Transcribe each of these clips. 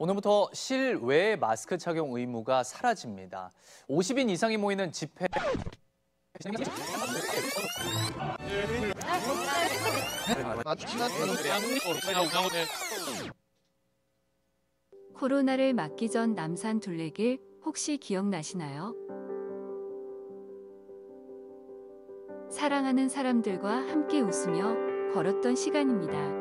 오늘부터 실외 마스크 착용 의무가 사라집니다. 50인 이상이 모이는 집회 코로나를 막기 전 남산 둘레길 혹시 기억나시나요? 사랑하는 사람들과 함께 웃으며 걸었던 시간입니다.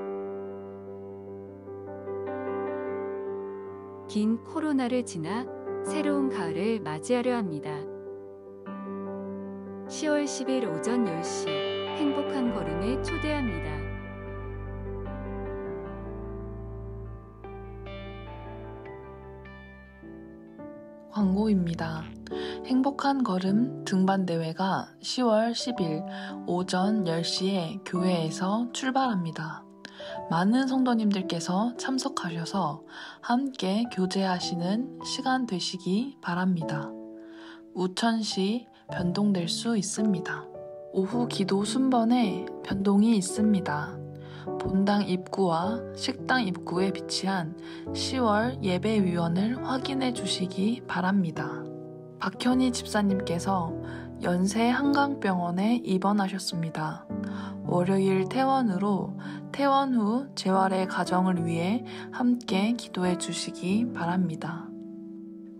긴 코로나를 지나 새로운 가을을 맞이하려 합니다. 10월 10일 오전 10시 행복한 걸음에 초대합니다. 광고입니다. 행복한 걸음 등반대회가 10월 10일 오전 10시에 교회에서 출발합니다. 많은 성도님들께서 참석하셔서 함께 교제하시는 시간 되시기 바랍니다. 우천시 변동될 수 있습니다. 오후 기도 순번에 변동이 있습니다. 본당 입구와 식당 입구에 비치한 10월 예배위원을 확인해 주시기 바랍니다. 박현희 집사님께서 연세 한강병원에 입원하셨습니다. 월요일 퇴원으로 퇴원 후 재활의 가정을 위해 함께 기도해 주시기 바랍니다.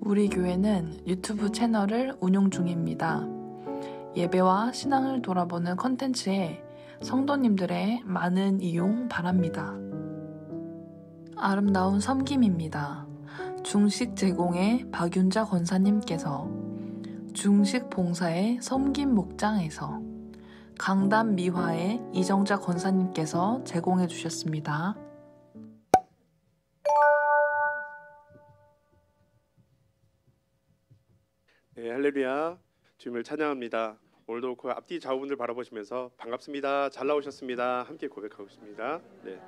우리 교회는 유튜브 채널을 운영 중입니다. 예배와 신앙을 돌아보는 컨텐츠에 성도님들의 많은 이용 바랍니다. 아름다운 섬김입니다. 중식 제공의 박윤자 권사님께서 중식 봉사의 섬김 목장에서 강담 미화의 이정자 권사님께서 제공해 주셨습니다. 네, 할렐루야. 주님을 찬양합니다. 오늘도 그 앞뒤 좌우분들 바라보시면서 반갑습니다. 잘 나오셨습니다. 함께 고백하고 있습니다. 네.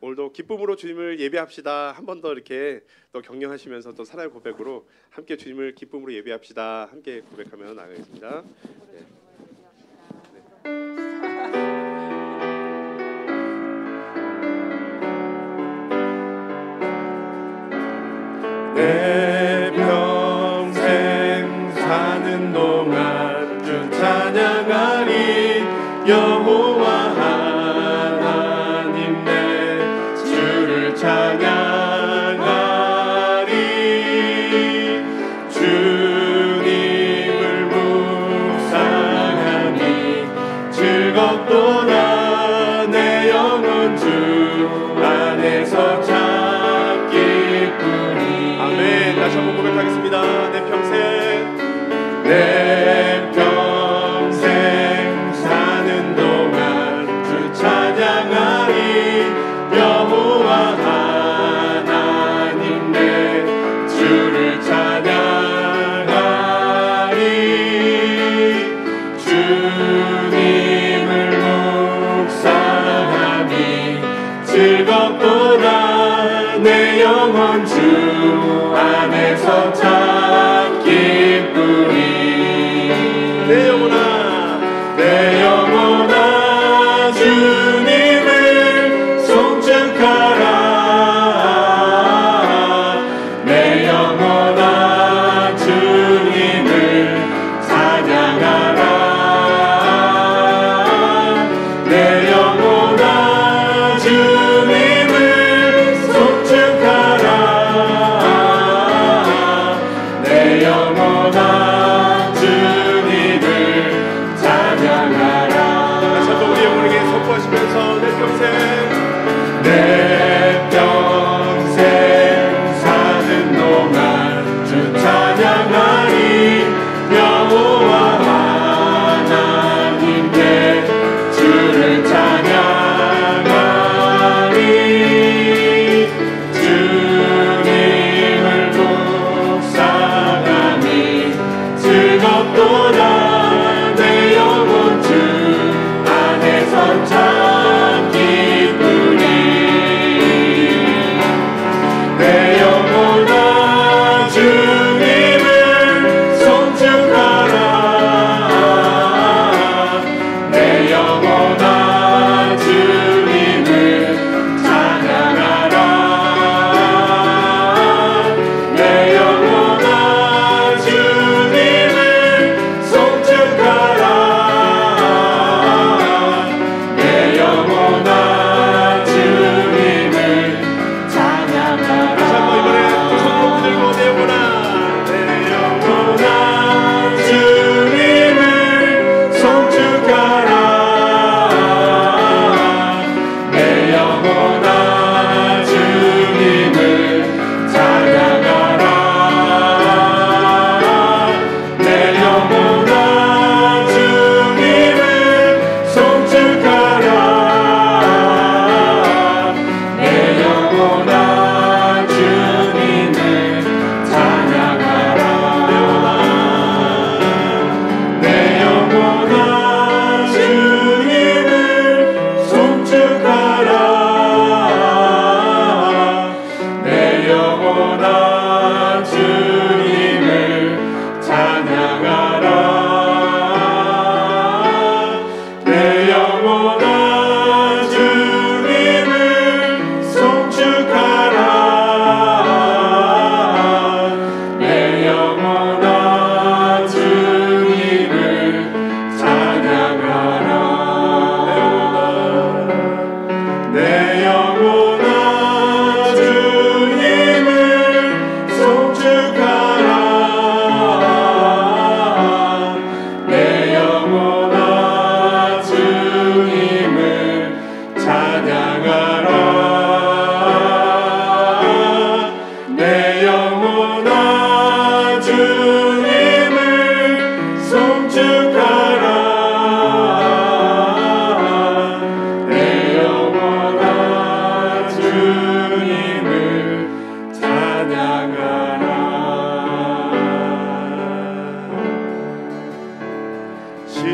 오늘도 기쁨으로 주님을 예배합시다. 한 번 더 이렇게 또 격려하시면서 또 사랑의 고백으로 함께 주님을 기쁨으로 예배합시다. 함께 고백하며 나가겠습니다. 네. 내 평생 사는 동안 주 찬양하리. 여호와 하나님 내 주를 찬양하리. 주님을 묵상하니 즐겁도다. 내 영혼 주 안에서 참 기쁘니. 아멘. 다시 한번 고백하겠습니다. 내 평생 사는 동안 주 찬양하리. 여호와 하나님 내 주를 찬양하리. 주님을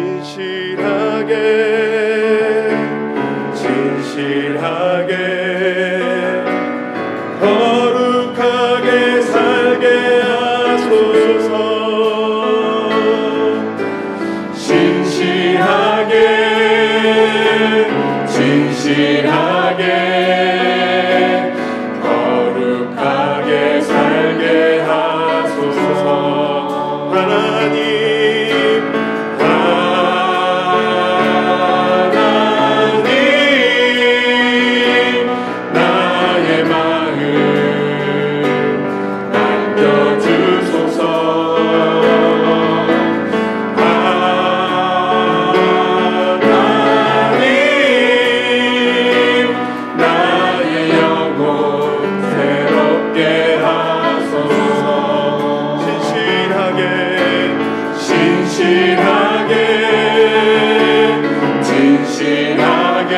진실하게 진실하게 거룩하게 살게 하소서. 진실하게 진실하게 거룩하게 살게 하소서. 하나님 나의 마음 만져주소서. 나의 영혼 새롭게 하소서. 진실하게 진실하게 진실하게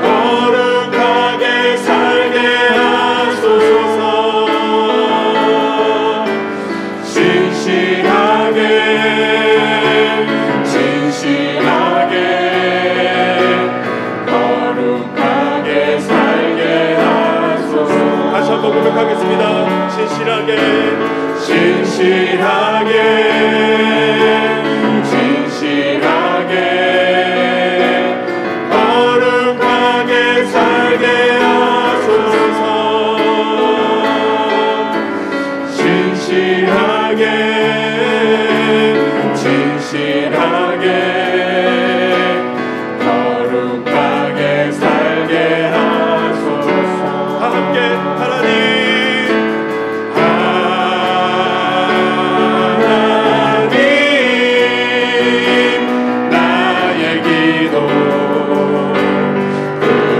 거룩하게 살게 하소서. 진실하게 진실하게 거룩하게 살게 하소서. 다시 한번 고백하겠습니다. 진실하게 진실하게 진실하게 거룩하게 살게 하소서. 진실하게 진실하게 거룩하게 살게 하소서. 다 함께 하나님 나의 기도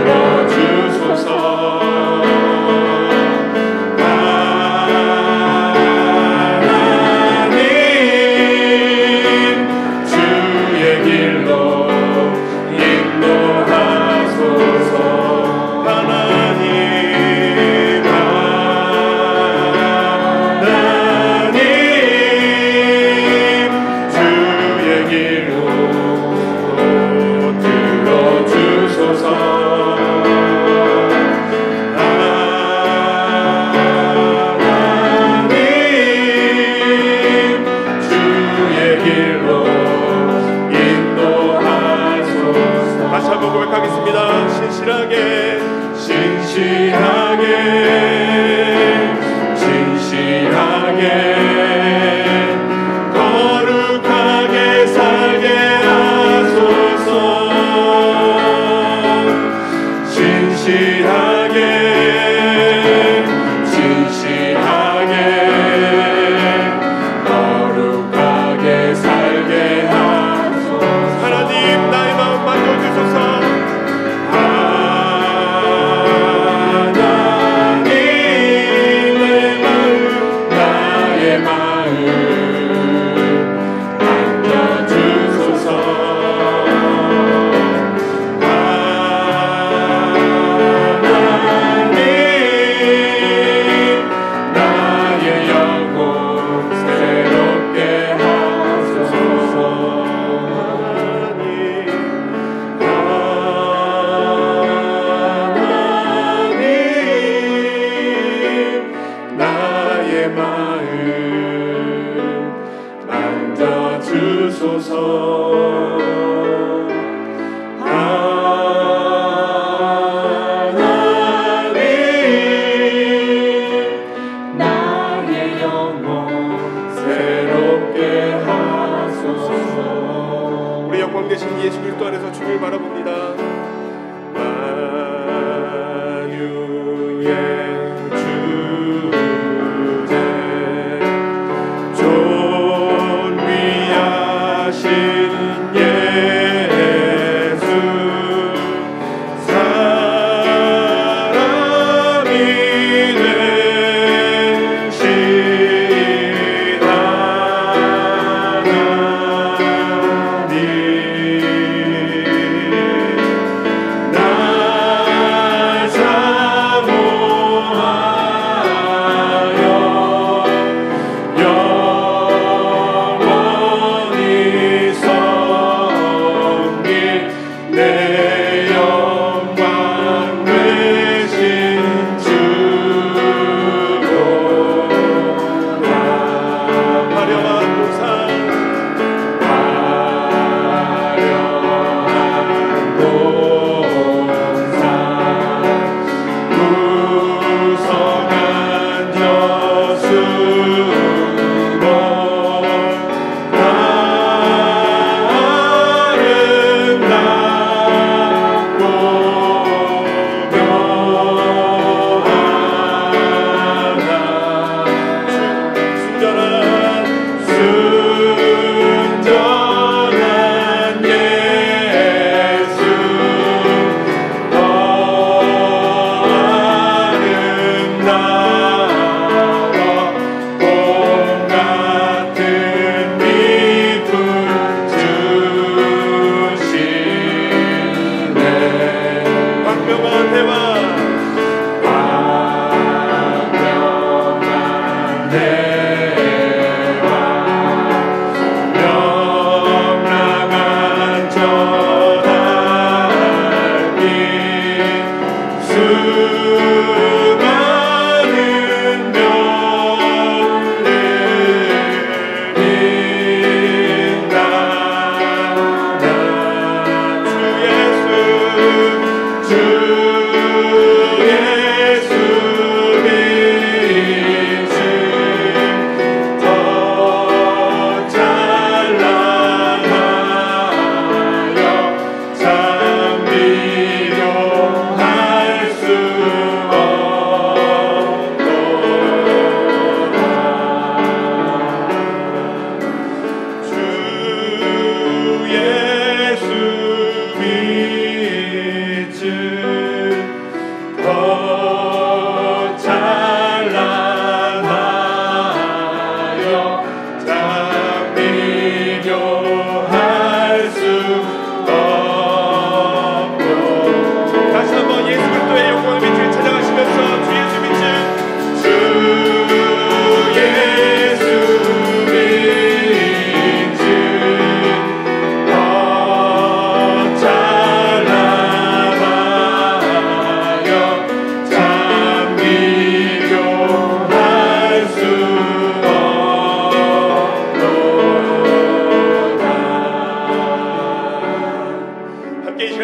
들어주소서. 하나님 주의 길로 인도하소서. 하나님 주의 길로 들어주소서. 하나님 주의 길로 인도하소서. 다시 한번 고백하겠습니다. 진실하게 진실하게 진실하게 거룩하게 살게 하소서. 진실하게 진실하게 거룩하게 살게 하소서. 하나님 나의 마음 만져주소서. 하나님 나의 마음 만져주소서. 하나님 나의 영혼 새롭게 하소서. 하나님 나의 마음 만져주소서. 하나님 나의 영혼 새롭게 하소서. 우리 영광 되신 예수 그리스도 안에서 주를 바라봅니다. 만유의 주제 존귀하신 예수 사람이 되신 하나님 날 사모하여 영원히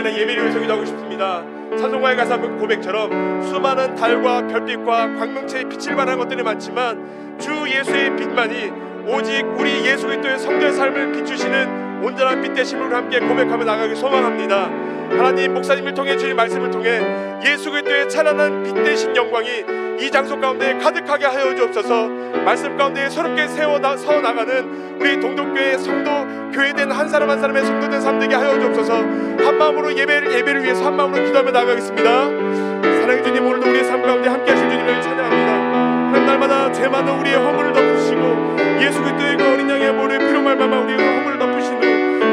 시간에 예배를 위해서 기도하고 싶습니다. 찬송가의 가사 고백처럼 수많은 달과 별빛과 광명체의 빛을 발하는 것들이 많지만 주 예수의 빛만이 오직 우리 예수 그리스도의 성도의 삶을 비추시는 온전한 빛 되심을 함께 고백하며 나가기 소망합니다. 하나님, 목사님을 통해 주신 말씀을 통해 예수 그리스도의 찬란한 빛 되신 영광이 이 장소 가운데 가득하게 하여 주옵소서. 말씀 가운데 새롭게 서어 나가는 우리 동독교회 성도, 교회된 한 사람 한 사람의 성도된 삶 되게 하여 주옵소서. 한 마음으로 예배를 위해서 한 마음으로 기도하며 나가겠습니다. 사랑해 주님, 오늘도 우리의 삶 가운데 함께 하실 주님을 찬양합니다. 하나님, 날마다 죄 많은 우리의 허물을 덮으시고 예수 그리스도의 그 어린 양의 머리에 피로 말미암아 우리의 허물을 덮으신 후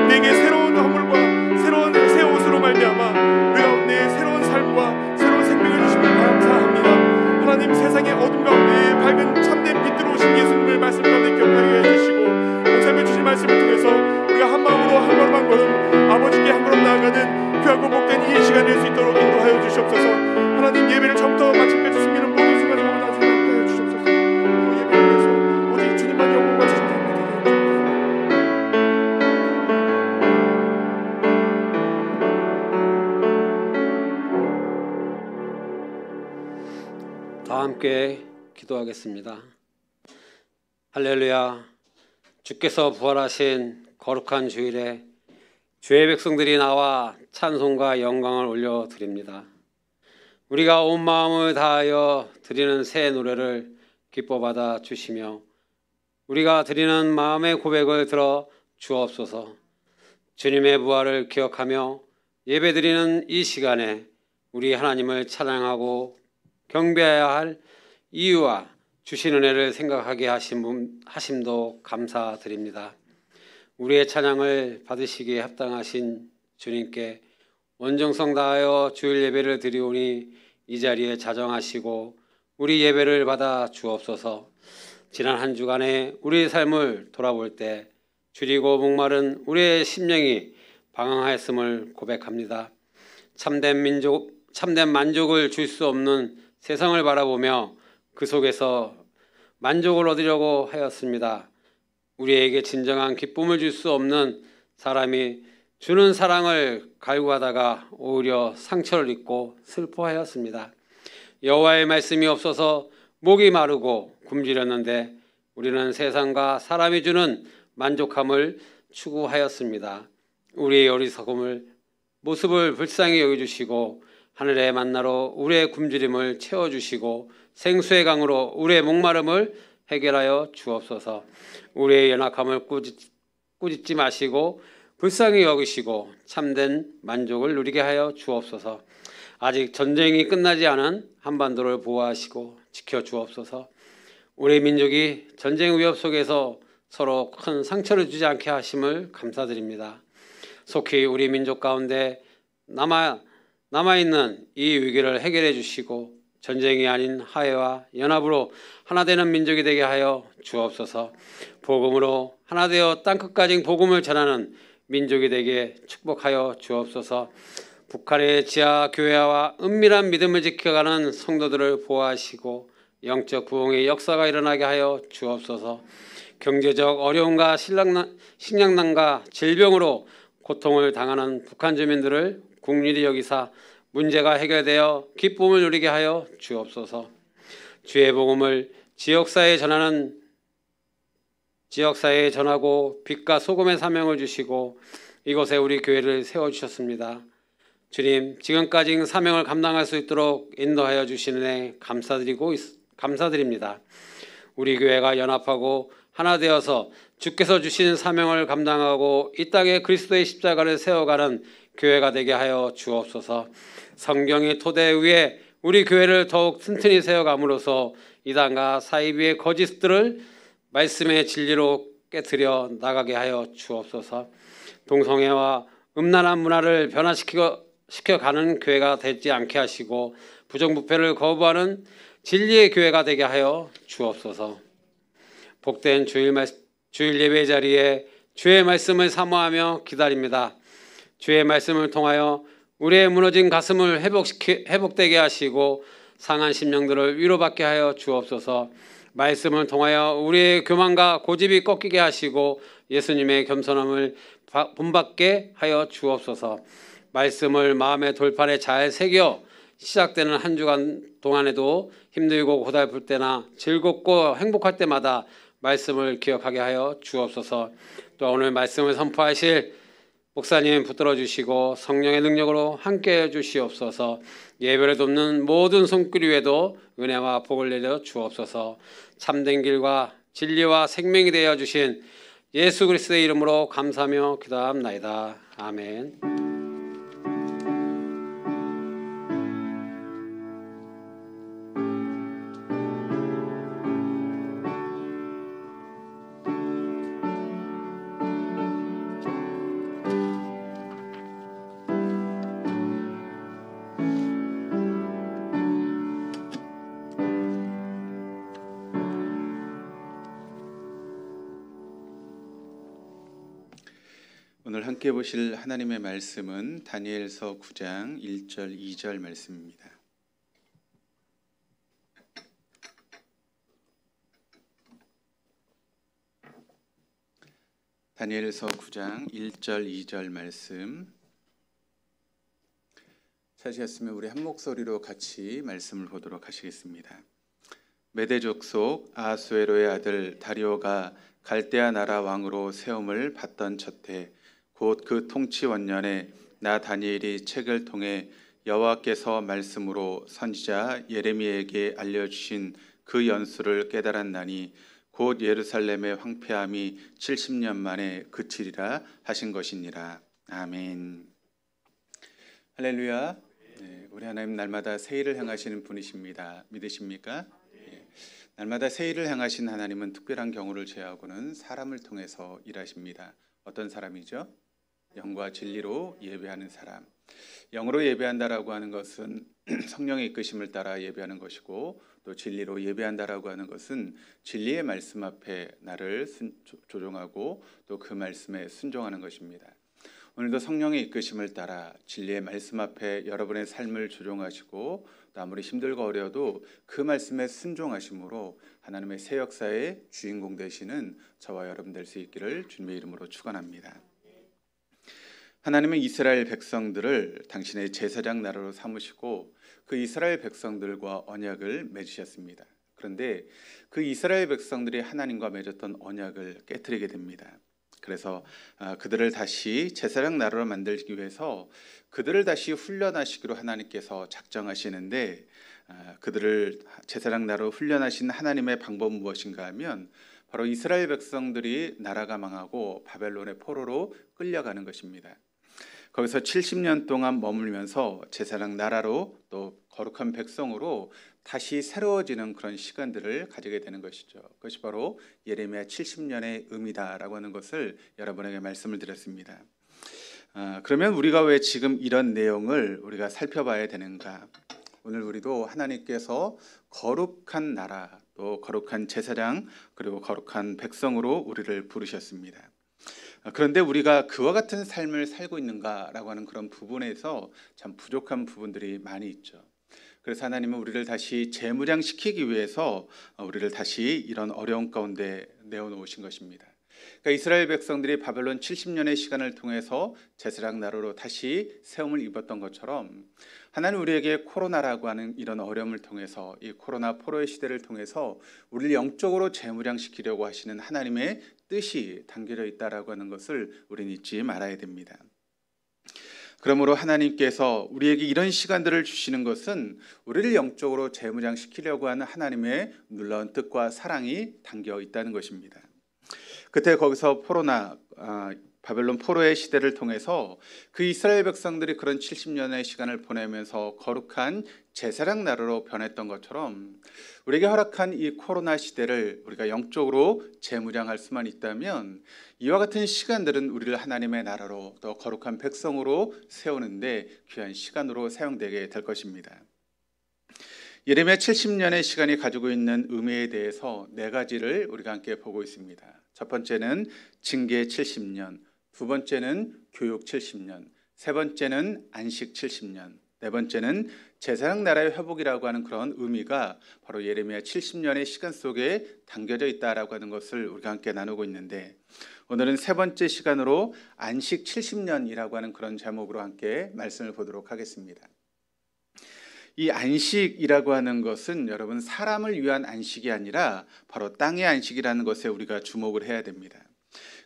우리에게 새로운 허물과 새로운 새 옷으로 말미암아 우리 가운데 새로운 삶과 새로운 생명을 주심을 감사합니다. 하나님, 세상의 어둠 가운데 밝은 참된 빛 들어오신 예수님을 말씀 가운데 기억하게 해주시고 목사님이 주신 말씀을 통해서 우리가 한 마음으로 한 걸음 한 걸음 아버지께 한 걸음 나아가는 귀하고 복된 이 시간이 될 수 있도록 인도하여 주시옵소서. 하나님, 예배를 처음부터 마침까지 숨기는 모든 순간 영원한 하나님 함께하여 주시옵소서. 또 예배를 위해서 오직 주님만 영광 받으시옵소서. 다 함께 기도하겠습니다. 할렐루야. 주께서 부활하신 거룩한 주일에 주의 백성들이 나와 찬송과 영광을 올려드립니다. 우리가 온 마음을 다하여 드리는 새 노래를 기뻐 받아 주시며 우리가 드리는 마음의 고백을 들어 주옵소서. 주님의 부활을 기억하며 예배드리는 이 시간에 우리 하나님을 찬양하고 경배해야 할 이유와 주신 은혜를 생각하게 하심도 감사드립니다. 우리의 찬양을 받으시기에 합당하신 주님께 온정성 다하여 주일 예배를 드리오니 이 자리에 자정하시고 우리 예배를 받아 주옵소서. 지난 한 주간의 우리의 삶을 돌아볼 때 줄이고 목마른 우리의 심령이 방황하였음을 고백합니다. 참된 만족을 줄 수 없는 세상을 바라보며 그 속에서 만족을 얻으려고 하였습니다. 우리에게 진정한 기쁨을 줄 수 없는 사람이 주는 사랑을 갈구하다가 오히려 상처를 입고 슬퍼하였습니다. 여호와의 말씀이 없어서 목이 마르고 굶주렸는데 우리는 세상과 사람이 주는 만족함을 추구하였습니다. 우리의 어리석음을 모습을 불쌍히 여겨주시고 하늘의 만나로 우리의 굶주림을 채워주시고 생수의 강으로 우리의 목마름을 해결하여 주옵소서. 우리의 연약함을 꾸짖지 마시고 불쌍히 여기시고 참된 만족을 누리게 하여 주옵소서. 아직 전쟁이 끝나지 않은 한반도를 보호하시고 지켜주옵소서. 우리 민족이 전쟁 위협 속에서 서로 큰 상처를 주지 않게 하심을 감사드립니다. 속히 우리 민족 가운데 남아있는 이 위기를 해결해 주시고 전쟁이 아닌 화해와 연합으로 하나 되는 민족이 되게 하여 주옵소서. 복음으로 하나 되어 땅끝까지 복음을 전하는 민족이 되게 축복하여 주옵소서. 북한의 지하 교회와 은밀한 믿음을 지켜가는 성도들을 보호하시고 영적 부흥의 역사가 일어나게 하여 주옵소서. 경제적 어려움과 식량난과 질병으로 고통을 당하는 북한 주민들을 국률이 여기사 문제가 해결되어 기쁨을 누리게 하여 주옵소서. 주의 복음을 지역사회에 전하고 빛과 소금의 사명을 주시고 이곳에 우리 교회를 세워주셨습니다. 주님, 지금까지 사명을 감당할 수 있도록 인도하여 주시는 감사드립니다. 우리 교회가 연합하고 하나 되어서 주께서 주신 사명을 감당하고 이 땅에 그리스도의 십자가를 세워가는 교회가 되게 하여 주옵소서. 성경의 토대 위에 우리 교회를 더욱 튼튼히 세워감으로써 이 땅과 사이비의 거짓들을 말씀의 진리로 깨트려 나가게 하여 주옵소서. 동성애와 음란한 문화를 변화시켜가는 교회가 되지 않게 하시고 부정부패를 거부하는 진리의 교회가 되게 하여 주옵소서. 복된 주일 예배 자리에 주의 말씀을 사모하며 기다립니다. 주의 말씀을 통하여 우리의 무너진 가슴을 회복되게 하시고 상한 심령들을 위로받게 하여 주옵소서. 말씀을 통하여 우리의 교만과 고집이 꺾이게 하시고 예수님의 겸손함을 본받게 하여 주옵소서. 말씀을 마음의 돌판에 잘 새겨 시작되는 한 주간 동안에도 힘들고 고달플 때나 즐겁고 행복할 때마다 말씀을 기억하게 하여 주옵소서. 또 오늘 말씀을 선포하실 목사님 붙들어 주시고 성령의 능력으로 함께해 주시옵소서. 예배를 돕는 모든 손길 위에도 은혜와 복을 내려 주옵소서. 참된 길과 진리와 생명이 되어 주신 예수 그리스도의 이름으로 감사하며 기도합나이다. 아멘. 오늘 함께 보실 하나님의 말씀은 다니엘서 9장 1절 2절 말씀입니다. 다니엘서 9장 1절 2절 말씀 찾으셨으면 우리 한 목소리로 같이 말씀을 보도록 하시겠습니다. 메대 족속 아하수에로의 아들 다리오가 갈대아 나라 왕으로 세움을 받던 첫해 곧 그 통치 원년에 나 다니엘이 책을 통해 여호와께서 말씀으로 선지자 예레미야에게 알려주신 그 연수를 깨달았나니 곧 예루살렘의 황폐함이 70년 만에 그치리라 하신 것이니라. 아멘. 할렐루야. 네, 우리 하나님 날마다 새 일을 행하시는 분이십니다. 믿으십니까? 네. 날마다 새 일을 행하신 하나님은 특별한 경우를 제하고는 사람을 통해서 일하십니다. 어떤 사람이죠? 영과 진리로 예배하는 사람. 영으로 예배한다라고 하는 것은 성령의 이끄심을 따라 예배하는 것이고, 또 진리로 예배한다라고 하는 것은 진리의 말씀 앞에 나를 조종하고 또 그 말씀에 순종하는 것입니다. 오늘도 성령의 이끄심을 따라 진리의 말씀 앞에 여러분의 삶을 조종하시고, 또 아무리 힘들고 어려워도 그 말씀에 순종하심으로 하나님의 새 역사의 주인공 되시는 저와 여러분 될 수 있기를 주님의 이름으로 축원합니다. 하나님은 이스라엘 백성들을 당신의 제사장 나라로 삼으시고 그 이스라엘 백성들과 언약을 맺으셨습니다. 그런데 그 이스라엘 백성들이 하나님과 맺었던 언약을 깨뜨리게 됩니다. 그래서 그들을 다시 제사장 나라로 만들기 위해서 그들을 다시 훈련하시기로 하나님께서 작정하시는데, 그들을 제사장 나라로 훈련하신 하나님의 방법은 무엇인가 하면 바로 이스라엘 백성들이 나라가 망하고 바벨론의 포로로 끌려가는 것입니다. 거기서 70년 동안 머물면서 제사장 나라로 또 거룩한 백성으로 다시 새로워지는 그런 시간들을 가지게 되는 것이죠. 그것이 바로 예레미야 70년의 의미다라고 하는 것을 여러분에게 말씀을 드렸습니다. 그러면 우리가 왜 지금 이런 내용을 우리가 살펴봐야 되는가? 오늘 우리도 하나님께서 거룩한 나라, 또 거룩한 제사장, 그리고 거룩한 백성으로 우리를 부르셨습니다. 그런데 우리가 그와 같은 삶을 살고 있는가라고 하는 그런 부분에서 참 부족한 부분들이 많이 있죠. 그래서 하나님은 우리를 다시 재무장시키기 위해서 우리를 다시 이런 어려운 가운데 내어놓으신 것입니다. 그러니까 이스라엘 백성들이 바벨론 70년의 시간을 통해서 제사장 나라로 다시 세움을 입었던 것처럼 하나님 우리에게 코로나라고 하는 이런 어려움을 통해서, 이 코로나 포로의 시대를 통해서 우리를 영적으로 재무장시키려고 하시는 하나님의 뜻이 담겨져 있다라고 하는 것을 우리는 잊지 말아야 됩니다. 그러므로 하나님께서 우리에게 이런 시간들을 주시는 것은 우리를 영적으로 재무장시키려고 하는 하나님의 놀라운 뜻과 사랑이 담겨 있다는 것입니다. 그때 거기서 바벨론 포로의 시대를 통해서 그 이스라엘 백성들이 그런 70년의 시간을 보내면서 거룩한 제사장 나라로 변했던 것처럼 우리에게 허락한 이 코로나 시대를 우리가 영적으로 재무장할 수만 있다면 이와 같은 시간들은 우리를 하나님의 나라로 또 거룩한 백성으로 세우는데 귀한 시간으로 사용되게 될 것입니다. 예레미야 70년의 시간이 가지고 있는 의미에 대해서 네 가지를 우리가 함께 보고 있습니다. 첫 번째는 징계 70년, 두 번째는 교육 70년, 세 번째는 안식 70년, 네 번째는 제사장 나라의 회복이라고 하는 그런 의미가 바로 예레미야 70년의 시간 속에 담겨져 있다라고 하는 것을 우리가 함께 나누고 있는데, 오늘은 세 번째 시간으로 안식 70년이라고 하는 그런 제목으로 함께 말씀을 보도록 하겠습니다. 이 안식이라고 하는 것은 여러분 사람을 위한 안식이 아니라 바로 땅의 안식이라는 것에 우리가 주목을 해야 됩니다.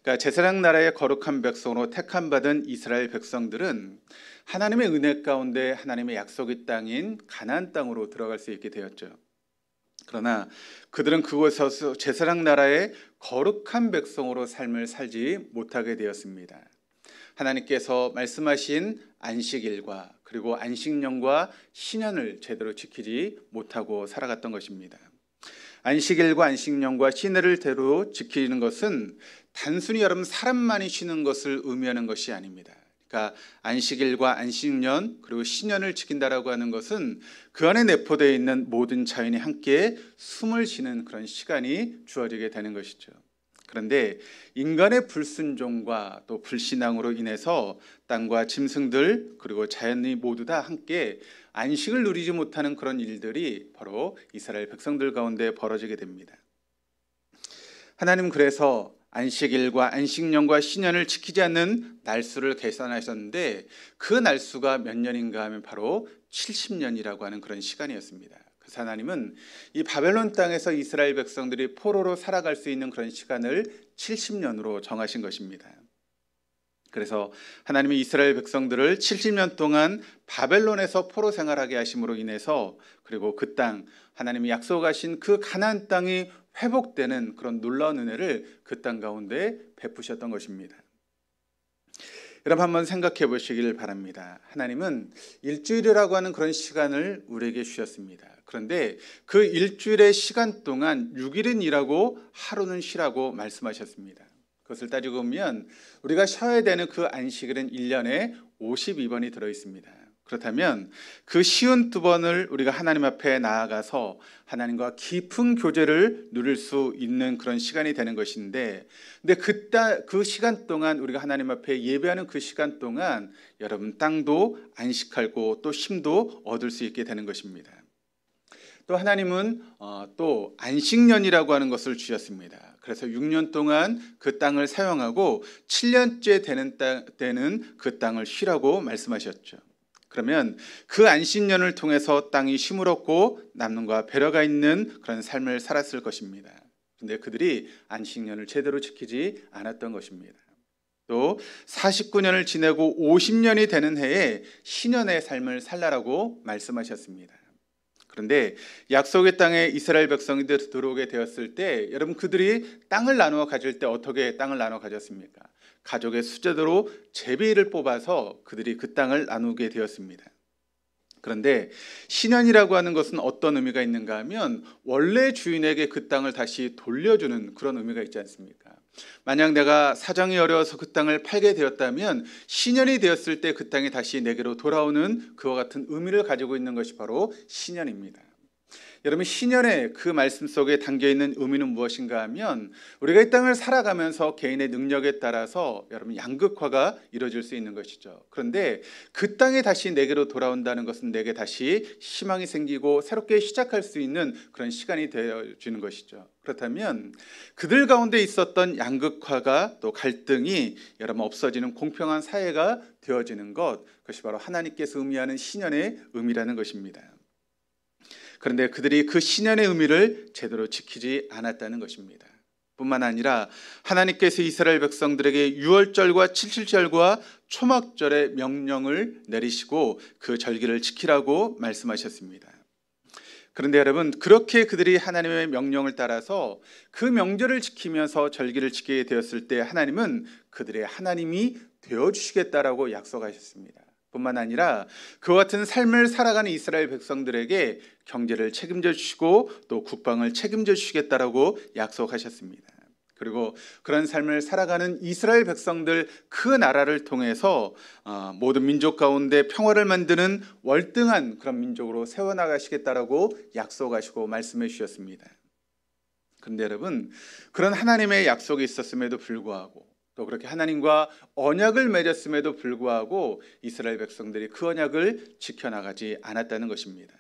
그러니까 제사장 나라의 거룩한 백성으로 택함 받은 이스라엘 백성들은 하나님의 은혜 가운데 하나님의 약속의 땅인 가나안 땅으로 들어갈 수 있게 되었죠. 그러나 그들은 그곳에서 제사장 나라의 거룩한 백성으로 삶을 살지 못하게 되었습니다. 하나님께서 말씀하신 안식일과 그리고 안식년과 신년을 제대로 지키지 못하고 살아갔던 것입니다. 안식일과 안식년과 신년을 제대로 지키는 것은 단순히 여러분 사람만이 쉬는 것을 의미하는 것이 아닙니다. 그러니까 안식일과 안식년 그리고 신년을 지킨다라고 하는 것은 그 안에 내포되어 있는 모든 자연이 함께 숨을 쉬는 그런 시간이 주어지게 되는 것이죠. 그런데 인간의 불순종과 또 불신앙으로 인해서 땅과 짐승들 그리고 자연이 모두 다 함께 안식을 누리지 못하는 그런 일들이 바로 이스라엘 백성들 가운데 벌어지게 됩니다. 하나님은 그래서 안식일과 안식년과 신년을 지키지 않는 날수를 계산하셨는데 그 날수가 몇 년인가 하면 바로 70년이라고 하는 그런 시간이었습니다. 그래서 하나님은 이 바벨론 땅에서 이스라엘 백성들이 포로로 살아갈 수 있는 그런 시간을 70년으로 정하신 것입니다. 그래서 하나님이 이스라엘 백성들을 70년 동안 바벨론에서 포로 생활하게 하심으로 인해서 그리고 그 땅 하나님이 약속하신 그 가나안 땅이 회복되는 그런 놀라운 은혜를 그 땅 가운데 베푸셨던 것입니다. 여러분 한번 생각해 보시길 바랍니다. 하나님은 일주일이라고 하는 그런 시간을 우리에게 주셨습니다. 그런데 그 일주일의 시간 동안 6일은 일하고 하루는 쉬라고 말씀하셨습니다. 그것을 따지고 보면 우리가 쉬어야 되는 그 안식일은 1년에 52번이 들어 있습니다. 그렇다면 그 쉬운 2번을 우리가 하나님 앞에 나아가서 하나님과 깊은 교제를 누릴 수 있는 그런 시간이 되는 것인데, 근데 그 시간 동안 우리가 하나님 앞에 예배하는 그 시간 동안 여러분 땅도 안식하고 또 쉼도 얻을 수 있게 되는 것입니다. 또 하나님은 또 안식년이라고 하는 것을 주셨습니다. 그래서 6년 동안 그 땅을 사용하고 7년째 되는 때는 그 땅을 쉬라고 말씀하셨죠. 그러면 그 안식년을 통해서 땅이 쉼을 얻고 남는과 배려가 있는 그런 삶을 살았을 것입니다. 그런데 그들이 안식년을 제대로 지키지 않았던 것입니다. 또 49년을 지내고 50년이 되는 해에 신년의 삶을 살라라고 말씀하셨습니다. 그런데 약속의 땅에 이스라엘 백성들이 들어오게 되었을 때 여러분 그들이 땅을 나누어 가질 때 어떻게 땅을 나누어 가졌습니까? 가족의 수제대로 제비를 뽑아서 그들이 그 땅을 나누게 되었습니다. 그런데 신년이라고 하는 것은 어떤 의미가 있는가 하면 원래 주인에게 그 땅을 다시 돌려주는 그런 의미가 있지 않습니까? 만약 내가 사정이 어려워서 그 땅을 팔게 되었다면 신년이 되었을 때 그 땅이 다시 내게로 돌아오는 그와 같은 의미를 가지고 있는 것이 바로 신년입니다. 여러분 신년의 그 말씀 속에 담겨있는 의미는 무엇인가 하면 우리가 이 땅을 살아가면서 개인의 능력에 따라서 여러분 양극화가 이루어질 수 있는 것이죠. 그런데 그 땅에 다시 내게로 돌아온다는 것은 내게 다시 희망이 생기고 새롭게 시작할 수 있는 그런 시간이 되어지는 것이죠. 그렇다면 그들 가운데 있었던 양극화가 또 갈등이 여러분 없어지는 공평한 사회가 되어지는 것, 그것이 바로 하나님께서 의미하는 신년의 의미라는 것입니다. 그런데 그들이 그 신년의 의미를 제대로 지키지 않았다는 것입니다. 뿐만 아니라 하나님께서 이스라엘 백성들에게 유월절과 칠칠절과 초막절의 명령을 내리시고 그 절기를 지키라고 말씀하셨습니다. 그런데 여러분 그렇게 그들이 하나님의 명령을 따라서 그 명절을 지키면서 절기를 지키게 되었을 때 하나님은 그들의 하나님이 되어주시겠다라고 약속하셨습니다. 뿐만 아니라 그와 같은 삶을 살아가는 이스라엘 백성들에게 경제를 책임져 주시고 또 국방을 책임져 주시겠다라고 약속하셨습니다. 그리고 그런 삶을 살아가는 이스라엘 백성들 그 나라를 통해서 모든 민족 가운데 평화를 만드는 월등한 그런 민족으로 세워나가시겠다라고 약속하시고 말씀해 주셨습니다. 그런데 여러분 그런 하나님의 약속이 있었음에도 불구하고 또 그렇게 하나님과 언약을 맺었음에도 불구하고 이스라엘 백성들이 그 언약을 지켜나가지 않았다는 것입니다.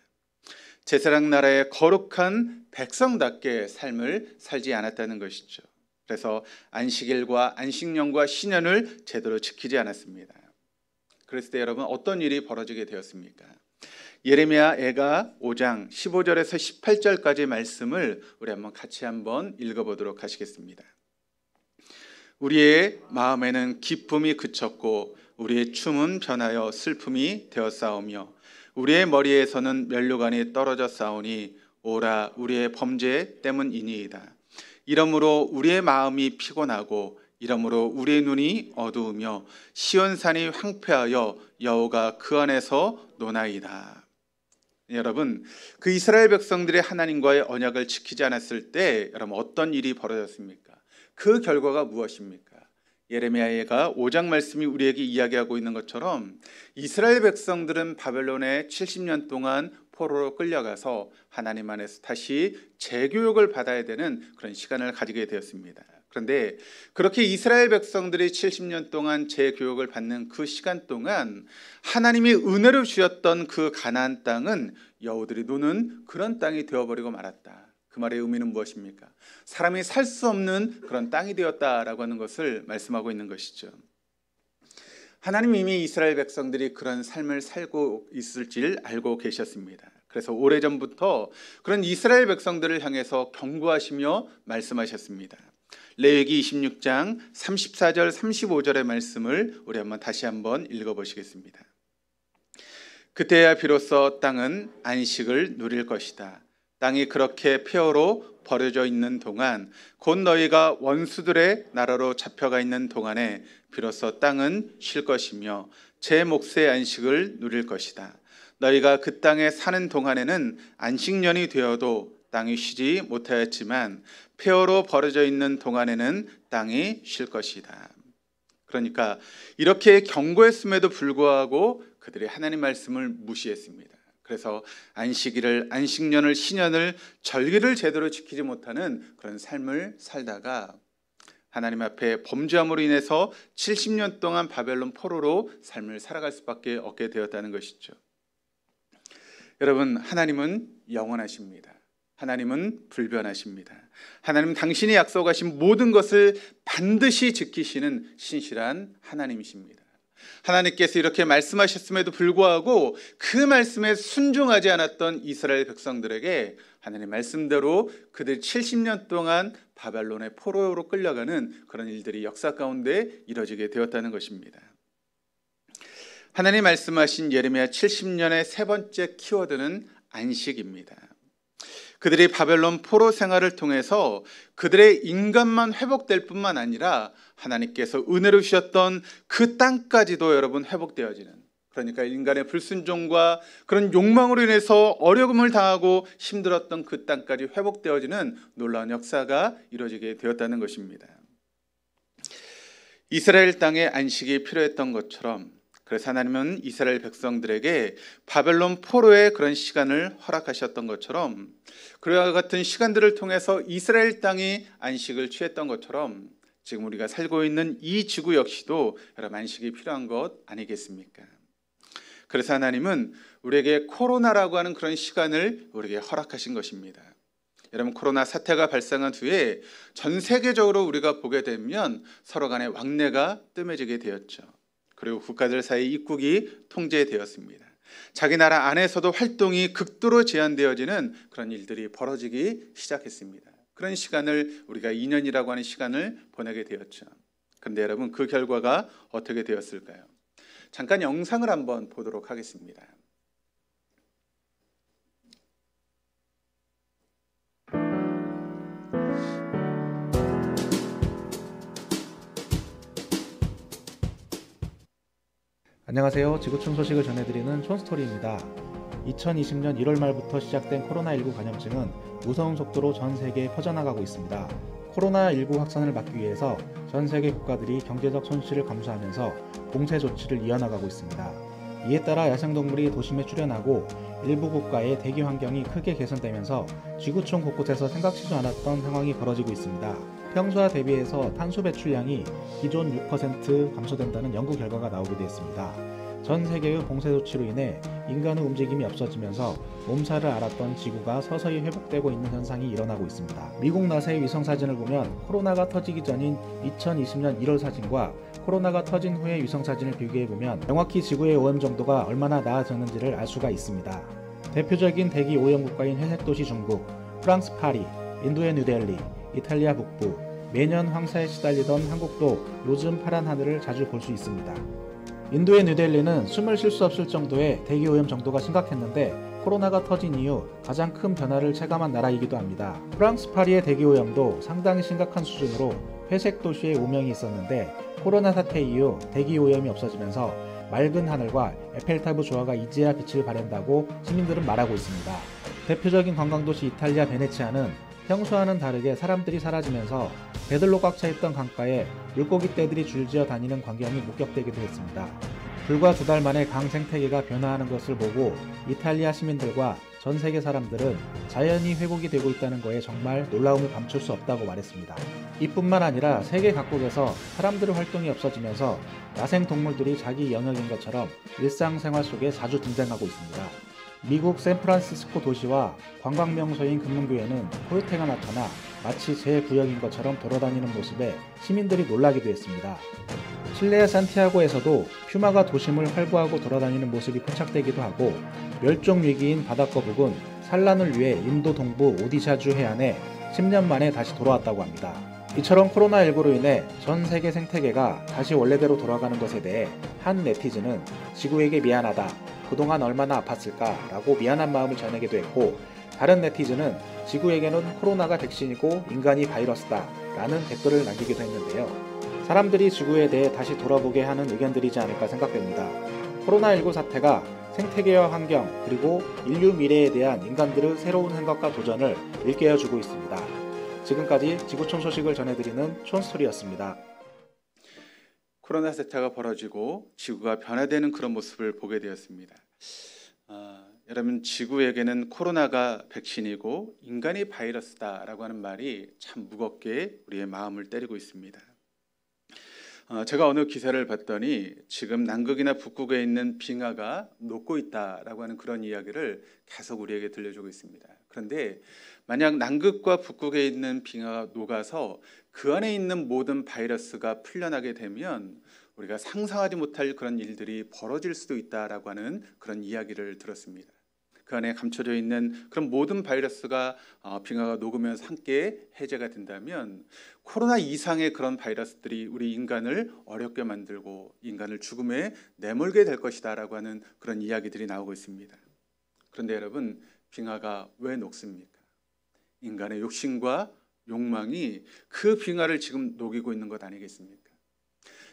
제사장 나라의 거룩한 백성답게 삶을 살지 않았다는 것이죠. 그래서 안식일과 안식년과 신년을 제대로 지키지 않았습니다. 그랬을 때 여러분 어떤 일이 벌어지게 되었습니까? 예레미야가 5장 15절에서 18절까지 말씀을 우리 같이 한번 읽어보도록 하시겠습니다. 우리의 마음에는 기쁨이 그쳤고 우리의 춤은 변하여 슬픔이 되었사오며 우리의 머리에서는 면류관이 떨어져 싸우니 오라 우리의 범죄 때문이니이다. 이러므로 우리의 마음이 피곤하고 이러므로 우리의 눈이 어두우며 시온산이 황폐하여 여호가 그 안에서 노나이다. 여러분, 그 이스라엘 백성들이 하나님과의 언약을 지키지 않았을 때 여러분 어떤 일이 벌어졌습니까? 그 결과가 무엇입니까? 예레미야가 5장 말씀이 우리에게 이야기하고 있는 것처럼 이스라엘 백성들은 바벨론에 70년 동안 포로로 끌려가서 하나님 안에서 다시 재교육을 받아야 되는 그런 시간을 가지게 되었습니다. 그런데 그렇게 이스라엘 백성들이 70년 동안 재교육을 받는 그 시간 동안 하나님이 은혜로 주셨던 그 가나안 땅은 여우들이 노는 그런 땅이 되어버리고 말았다. 그 말의 의미는 무엇입니까? 사람이 살 수 없는 그런 땅이 되었다라고 하는 것을 말씀하고 있는 것이죠. 하나님 이미 이스라엘 백성들이 그런 삶을 살고 있을 줄 알고 계셨습니다. 그래서 오래전부터 그런 이스라엘 백성들을 향해서 경고하시며 말씀하셨습니다. 레위기 26장 34절 35절의 말씀을 우리 다시 한번 읽어보시겠습니다. 그때야 비로소 땅은 안식을 누릴 것이다. 땅이 그렇게 폐허로 버려져 있는 동안 곧 너희가 원수들의 나라로 잡혀가 있는 동안에 비로소 땅은 쉴 것이며 제 몫의 안식을 누릴 것이다. 너희가 그 땅에 사는 동안에는 안식년이 되어도 땅이 쉬지 못하였지만 폐허로 버려져 있는 동안에는 땅이 쉴 것이다. 그러니까 이렇게 경고했음에도 불구하고 그들이 하나님 말씀을 무시했습니다. 그래서 안식일을, 안식년을, 신년을, 절기를 제대로 지키지 못하는 그런 삶을 살다가 하나님 앞에 범죄함으로 인해서 70년 동안 바벨론 포로로 삶을 살아갈 수밖에 없게 되었다는 것이죠. 여러분, 하나님은 영원하십니다. 하나님은 불변하십니다. 하나님은 당신이 약속하신 모든 것을 반드시 지키시는 신실한 하나님이십니다. 하나님께서 이렇게 말씀하셨음에도 불구하고 그 말씀에 순종하지 않았던 이스라엘 백성들에게 하나님 말씀대로 그들 70년 동안 바벨론의 포로로 끌려가는 그런 일들이 역사 가운데 이뤄지게 되었다는 것입니다. 하나님 말씀하신 예레미야 70년의 세 번째 키워드는 안식입니다. 그들이 바벨론 포로 생활을 통해서 그들의 인간만 회복될 뿐만 아니라 하나님께서 은혜로 주셨던 그 땅까지도 여러분 회복되어지는, 그러니까 인간의 불순종과 그런 욕망으로 인해서 어려움을 당하고 힘들었던 그 땅까지 회복되어지는 놀라운 역사가 이루어지게 되었다는 것입니다. 이스라엘 땅에 안식이 필요했던 것처럼, 그래서 하나님은 이스라엘 백성들에게 바벨론 포로의 그런 시간을 허락하셨던 것처럼, 그와 같은 시간들을 통해서 이스라엘 땅이 안식을 취했던 것처럼 지금 우리가 살고 있는 이 지구 역시도 여러분 안식이 필요한 것 아니겠습니까? 그래서 하나님은 우리에게 코로나라고 하는 그런 시간을 우리에게 허락하신 것입니다. 여러분, 코로나 사태가 발생한 후에 전 세계적으로 우리가 보게 되면 서로 간의 왕래가 뜸해지게 되었죠. 그리고 국가들 사이 입국이 통제되었습니다. 자기 나라 안에서도 활동이 극도로 제한되어지는 그런 일들이 벌어지기 시작했습니다. 그런 시간을 우리가 2년이라고 하는 시간을 보내게 되었죠. 그런데 여러분, 그 결과가 어떻게 되었을까요? 잠깐 영상을 한번 보도록 하겠습니다. 안녕하세요. 지구촌 소식을 전해드리는 촌스토리입니다. 2020년 1월 말부터 시작된 코로나19 감염증은 무서운 속도로 전 세계에 퍼져나가고 있습니다. 코로나19 확산을 막기 위해서 전 세계 국가들이 경제적 손실을 감수하면서 봉쇄 조치를 이어나가고 있습니다. 이에 따라 야생동물이 도심에 출현하고 일부 국가의 대기 환경이 크게 개선되면서 지구촌 곳곳에서 생각지도 않았던 상황이 벌어지고 있습니다. 평소와 대비해서 탄소 배출량이 기존 6% 감소된다는 연구 결과가 나오기도 했습니다. 전 세계의 봉쇄 조치로 인해 인간의 움직임이 없어지면서 몸살을 앓았던 지구가 서서히 회복되고 있는 현상이 일어나고 있습니다. 미국 나사의 위성사진을 보면 코로나가 터지기 전인 2020년 1월 사진과 코로나가 터진 후의 위성사진을 비교해보면 명확히 지구의 오염 정도가 얼마나 나아졌는지를 알 수가 있습니다. 대표적인 대기 오염 국가인 회색도시 중국, 프랑스 파리, 인도의 뉴델리, 이탈리아 북부, 매년 황사에 시달리던 한국도 요즘 파란 하늘을 자주 볼 수 있습니다. 인도의 뉴델리는 숨을 쉴 수 없을 정도의 대기오염 정도가 심각했는데 코로나가 터진 이후 가장 큰 변화를 체감한 나라이기도 합니다. 프랑스 파리의 대기오염도 상당히 심각한 수준으로 회색 도시의 오명이 있었는데 코로나 사태 이후 대기오염이 없어지면서 맑은 하늘과 에펠탑의 조화가 이제야 빛을 발한다고 시민들은 말하고 있습니다. 대표적인 관광도시 이탈리아 베네치아는 평소와는 다르게 사람들이 사라지면서 배들로 꽉 차있던 강가에 물고기 떼들이 줄지어 다니는 광경이 목격되기도 했습니다. 불과 2달 만에 강 생태계가 변화하는 것을 보고 이탈리아 시민들과 전 세계 사람들은 자연이 회복이 되고 있다는 거에 정말 놀라움을 감출 수 없다고 말했습니다. 이뿐만 아니라 세계 각국에서 사람들의 활동이 없어지면서 야생동물들이 자기 영역인 것처럼 일상생활 속에 자주 등장하고 있습니다. 미국 샌프란시스코 도시와 관광명소인 금문교에는 코요테가 나타나 마치 제 구역인 것처럼 돌아다니는 모습에 시민들이 놀라기도 했습니다. 칠레의 산티아고에서도 퓨마가 도심을 활보하고 돌아다니는 모습이 포착되기도 하고 멸종위기인 바다거북은 산란을 위해 인도 동부 오디샤주 해안에 10년 만에 다시 돌아왔다고 합니다. 이처럼 코로나19로 인해 전 세계 생태계가 다시 원래대로 돌아가는 것에 대해 한 네티즌은 지구에게 미안하다, 그동안 얼마나 아팠을까 라고 미안한 마음을 전하기도 했고, 다른 네티즌은 지구에게는 코로나가 백신이고 인간이 바이러스다 라는 댓글을 남기기도 했는데요. 사람들이 지구에 대해 다시 돌아보게 하는 의견들이지 않을까 생각됩니다. 코로나19 사태가 생태계와 환경 그리고 인류 미래에 대한 인간들의 새로운 생각과 도전을 일깨워주고 있습니다. 지금까지 지구촌 소식을 전해드리는 촌스토리였습니다. 코로나 사태가 벌어지고 지구가 변화되는 그런 모습을 보게 되었습니다. 여러분, 지구에게는 코로나가 백신이고 인간이 바이러스다라고 하는 말이 참 무겁게 우리의 마음을 때리고 있습니다. 제가 어느 기사를 봤더니 지금 남극이나 북극에 있는 빙하가 녹고 있다라고 하는 그런 이야기를 계속 우리에게 들려주고 있습니다. 그런데 만약 남극과 북극에 있는 빙하가 녹아서 그 안에 있는 모든 바이러스가 풀려나게 되면 우리가 상상하지 못할 그런 일들이 벌어질 수도 있다라고 하는 그런 이야기를 들었습니다. 그 안에 감춰져 있는 그런 모든 바이러스가 빙하가 녹으면서 함께 해제가 된다면 코로나 이상의 그런 바이러스들이 우리 인간을 어렵게 만들고 인간을 죽음에 내몰게 될 것이다라고 하는 그런 이야기들이 나오고 있습니다. 그런데 여러분, 빙하가 왜 녹습니까? 인간의 욕심과 욕망이 그 빙하를 지금 녹이고 있는 것 아니겠습니까?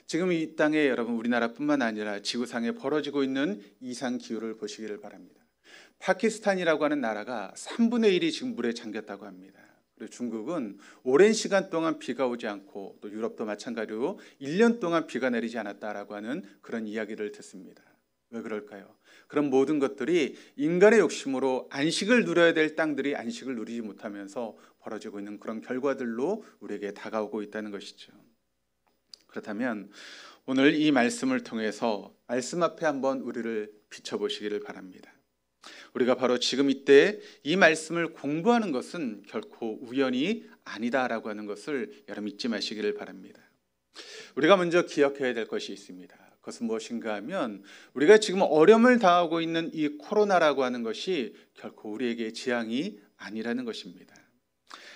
지금 이 땅에 여러분, 우리나라뿐만 아니라 지구상에 벌어지고 있는 이상 기후를 보시기를 바랍니다. 파키스탄이라고 하는 나라가 3분의 1이 지금 물에 잠겼다고 합니다. 그리고 중국은 오랜 시간 동안 비가 오지 않고, 또 유럽도 마찬가지로 1년 동안 비가 내리지 않았다라고 하는 그런 이야기를 듣습니다. 왜 그럴까요? 그런 모든 것들이 인간의 욕심으로 안식을 누려야 될 땅들이 안식을 누리지 못하면서 벌어지고 있는 그런 결과들로 우리에게 다가오고 있다는 것이죠. 그렇다면 오늘 이 말씀을 통해서 말씀 앞에 한번 우리를 비춰보시기를 바랍니다. 우리가 바로 지금 이때 이 말씀을 공부하는 것은 결코 우연이 아니다라고 하는 것을 여러분 잊지 마시기를 바랍니다. 우리가 먼저 기억해야 될 것이 있습니다. 그것은 무엇인가 하면 우리가 지금 어려움을 당하고 있는 이 코로나라고 하는 것이 결코 우리에게 재앙이 아니라는 것입니다.